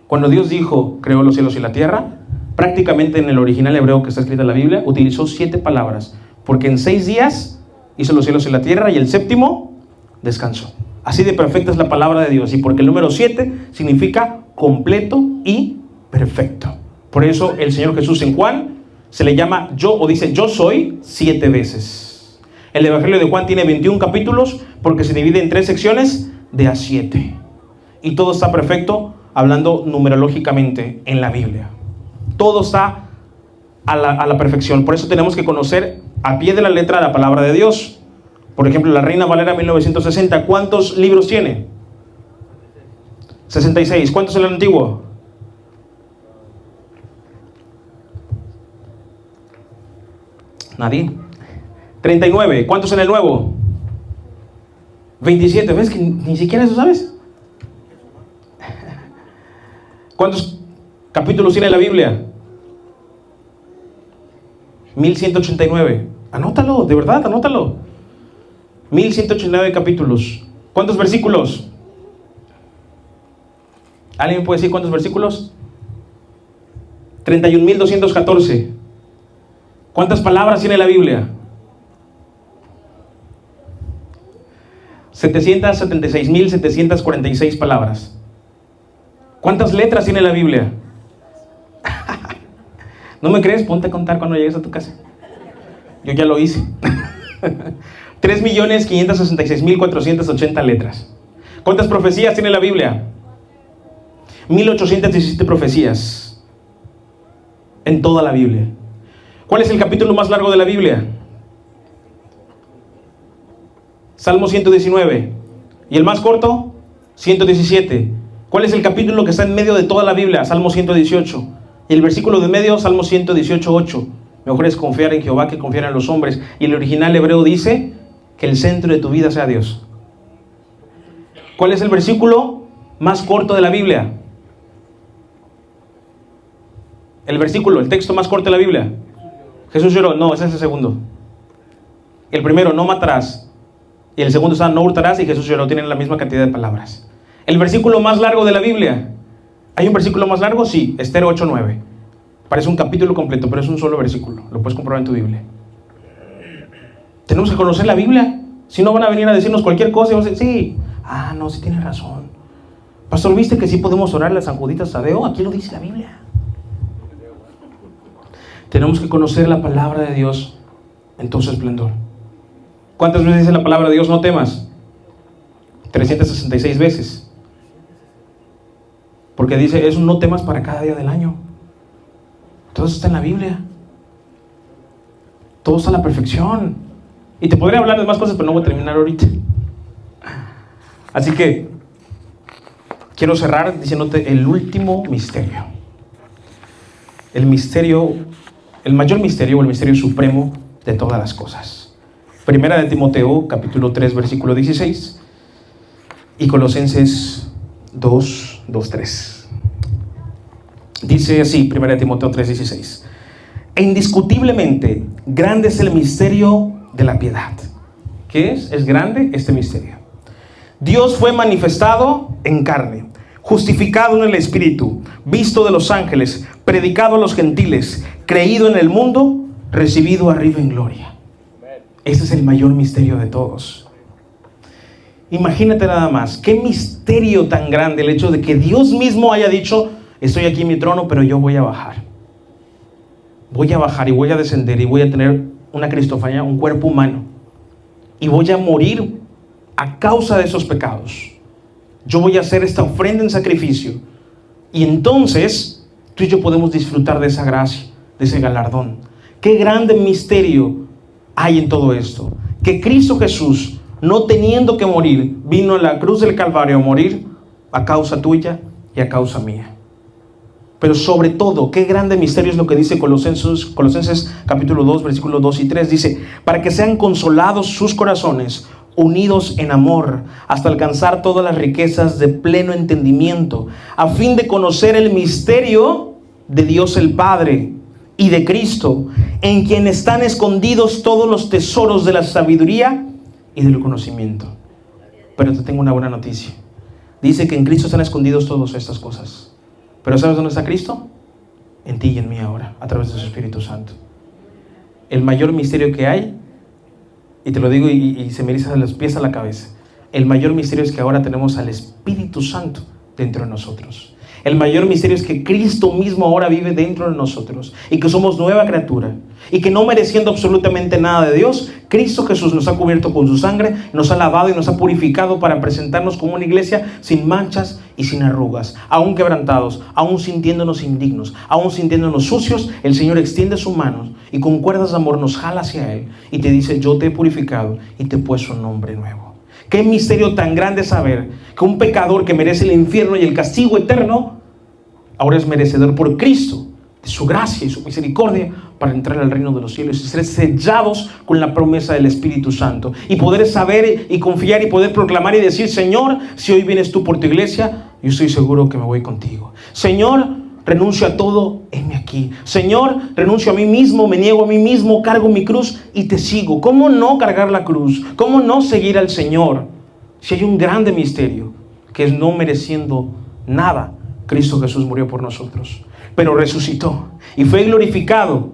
Cuando Dios dijo, creó los cielos y la tierra, prácticamente en el original hebreo que está escrita en la Biblia, utilizó 7 palabras. Porque en 6 días hizo los cielos y la tierra, y el séptimo descansó. Así de perfecta es la palabra de Dios. Y porque el número 7 significa completo y perfecto. Por eso el Señor Jesús en Juan se le llama yo, o dice yo soy 7 veces. El Evangelio de Juan tiene 21 capítulos porque se divide en 3 secciones de a 7. Y todo está perfecto hablando numerológicamente en la Biblia. Todo está a la perfección. Por eso tenemos que conocer a pie de la letra la palabra de Dios. Por ejemplo, la Reina Valera 1960, ¿cuántos libros tiene? 66. ¿Cuántos en el Antiguo? Nadie. 39. ¿Cuántos en el Nuevo? 27. ¿Ves que ni siquiera eso sabes? ¿Cuántos capítulos tiene la Biblia? 1189. Anótalo, de verdad, anótalo. 1189 capítulos. ¿Cuántos versículos? ¿Alguien me puede decir cuántos versículos? 31.214. ¿Cuántas palabras tiene la Biblia? 776.746 palabras. ¿Cuántas letras tiene la Biblia? ¿No me crees? Ponte a contar cuando llegues a tu casa. Yo ya lo hice. 3.566.480 letras. ¿Cuántas profecías tiene la Biblia? 1.817 profecías en toda la Biblia. ¿Cuál es el capítulo más largo de la Biblia? Salmo 119. ¿Y el más corto? 117. ¿Cuál es el capítulo que está en medio de toda la Biblia? Salmo 118. Y el versículo de medio, Salmo 118:8. Mejor es confiar en Jehová que confiar en los hombres. Y el original hebreo dice que el centro de tu vida sea Dios. ¿Cuál es el versículo más corto de la Biblia? El versículo, el texto más corto de la Biblia. Jesús lloró. No, ese es el segundo. El primero, no matarás. Y el segundo está, no hurtarás. Y Jesús lloró. Tienen la misma cantidad de palabras. El versículo más largo de la Biblia. ¿Hay un versículo más largo? Sí, Esther 8:9. Parece un capítulo completo, pero es un solo versículo. Lo puedes comprobar en tu Biblia. Tenemos que conocer la Biblia. Si no, van a venir a decirnos cualquier cosa y vamos a decir, sí, no, sí tienes razón. Pastor, ¿viste que sí podemos orarle a San Juditas Tadeo? Aquí lo dice la Biblia. Tenemos que conocer la palabra de Dios en todo su esplendor. ¿Cuántas veces dice la palabra de Dios no temas? 366 veces. Porque dice, eso no temas para cada día del año. Todo eso está en la Biblia. Todo está a la perfección. Y te podría hablar de más cosas, pero no voy a terminar ahorita. Así que quiero cerrar diciéndote el último misterio. El misterio, el mayor misterio o el misterio supremo de todas las cosas. Primera de Timoteo, capítulo 3, versículo 16. Y Colosenses 2:3. Dice así, Primera de Timoteo 3:16. E indiscutiblemente grande es el misterio de la piedad. ¿Qué es? Es grande este misterio. Dios fue manifestado en carne, justificado en el Espíritu, visto de los ángeles, predicado a los gentiles, creído en el mundo, recibido arriba en gloria. Este es el mayor misterio de todos. Imagínate nada más, qué misterio tan grande el hecho de que Dios mismo haya dicho, estoy aquí en mi trono, pero yo voy a bajar. Voy a bajar y voy a descender y voy a tener una cristofanía, un cuerpo humano. Y voy a morir a causa de esos pecados. Yo voy a hacer esta ofrenda en sacrificio. Y entonces, tú y yo podemos disfrutar de esa gracia, de ese galardón. Qué grande misterio hay en todo esto. Que Cristo Jesús, no teniendo que morir, vino a la cruz del Calvario a morir a causa tuya y a causa mía. Pero sobre todo, qué grande misterio es lo que dice Colosenses capítulo 2, versículos 2 y 3. Dice, para que sean consolados sus corazones, unidos en amor, hasta alcanzar todas las riquezas de pleno entendimiento, a fin de conocer el misterio de Dios el Padre y de Cristo, en quien están escondidos todos los tesoros de la sabiduría y del conocimiento. Pero te tengo una buena noticia. Dice que en Cristo están escondidos todas estas cosas. Pero ¿sabes dónde está Cristo? En ti y en mí ahora, a través de su Espíritu Santo. El mayor misterio que hay, y te lo digo y se me eriza los pies a la cabeza, el mayor misterio es que ahora tenemos al Espíritu Santo dentro de nosotros. El mayor misterio es que Cristo mismo ahora vive dentro de nosotros y que somos nueva criatura y que no mereciendo absolutamente nada de Dios, Cristo Jesús nos ha cubierto con su sangre, nos ha lavado y nos ha purificado para presentarnos como una iglesia sin manchas y sin arrugas, aún quebrantados, aún sintiéndonos indignos, aún sintiéndonos sucios. El Señor extiende su mano y con cuerdas de amor nos jala hacia Él y te dice, yo te he purificado y te he puesto un nombre nuevo. Qué misterio tan grande saber que un pecador que merece el infierno y el castigo eterno ahora es merecedor por Cristo de su gracia y su misericordia para entrar al reino de los cielos y ser sellados con la promesa del Espíritu Santo y poder saber y confiar y poder proclamar y decir, Señor, si hoy vienes tú por tu iglesia, yo estoy seguro que me voy contigo. Señor, renuncio a todo, heme aquí. Señor, renuncio a mí mismo, me niego a mí mismo, cargo mi cruz y te sigo. ¿Cómo no cargar la cruz? ¿Cómo no seguir al Señor? Si hay un grande misterio, que es no mereciendo nada, Cristo Jesús murió por nosotros, pero resucitó y fue glorificado,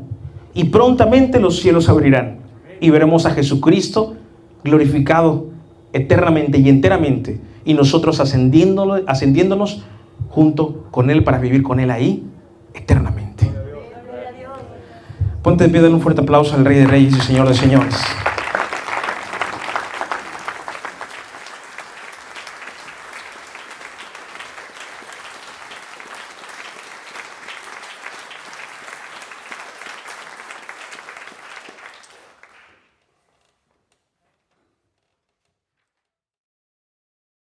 y prontamente los cielos se abrirán y veremos a Jesucristo glorificado eternamente y enteramente, y nosotros ascendiéndonos junto con Él para vivir con Él ahí eternamente. Ponte de pie, dale un fuerte aplauso al Rey de Reyes y Señor de Señores.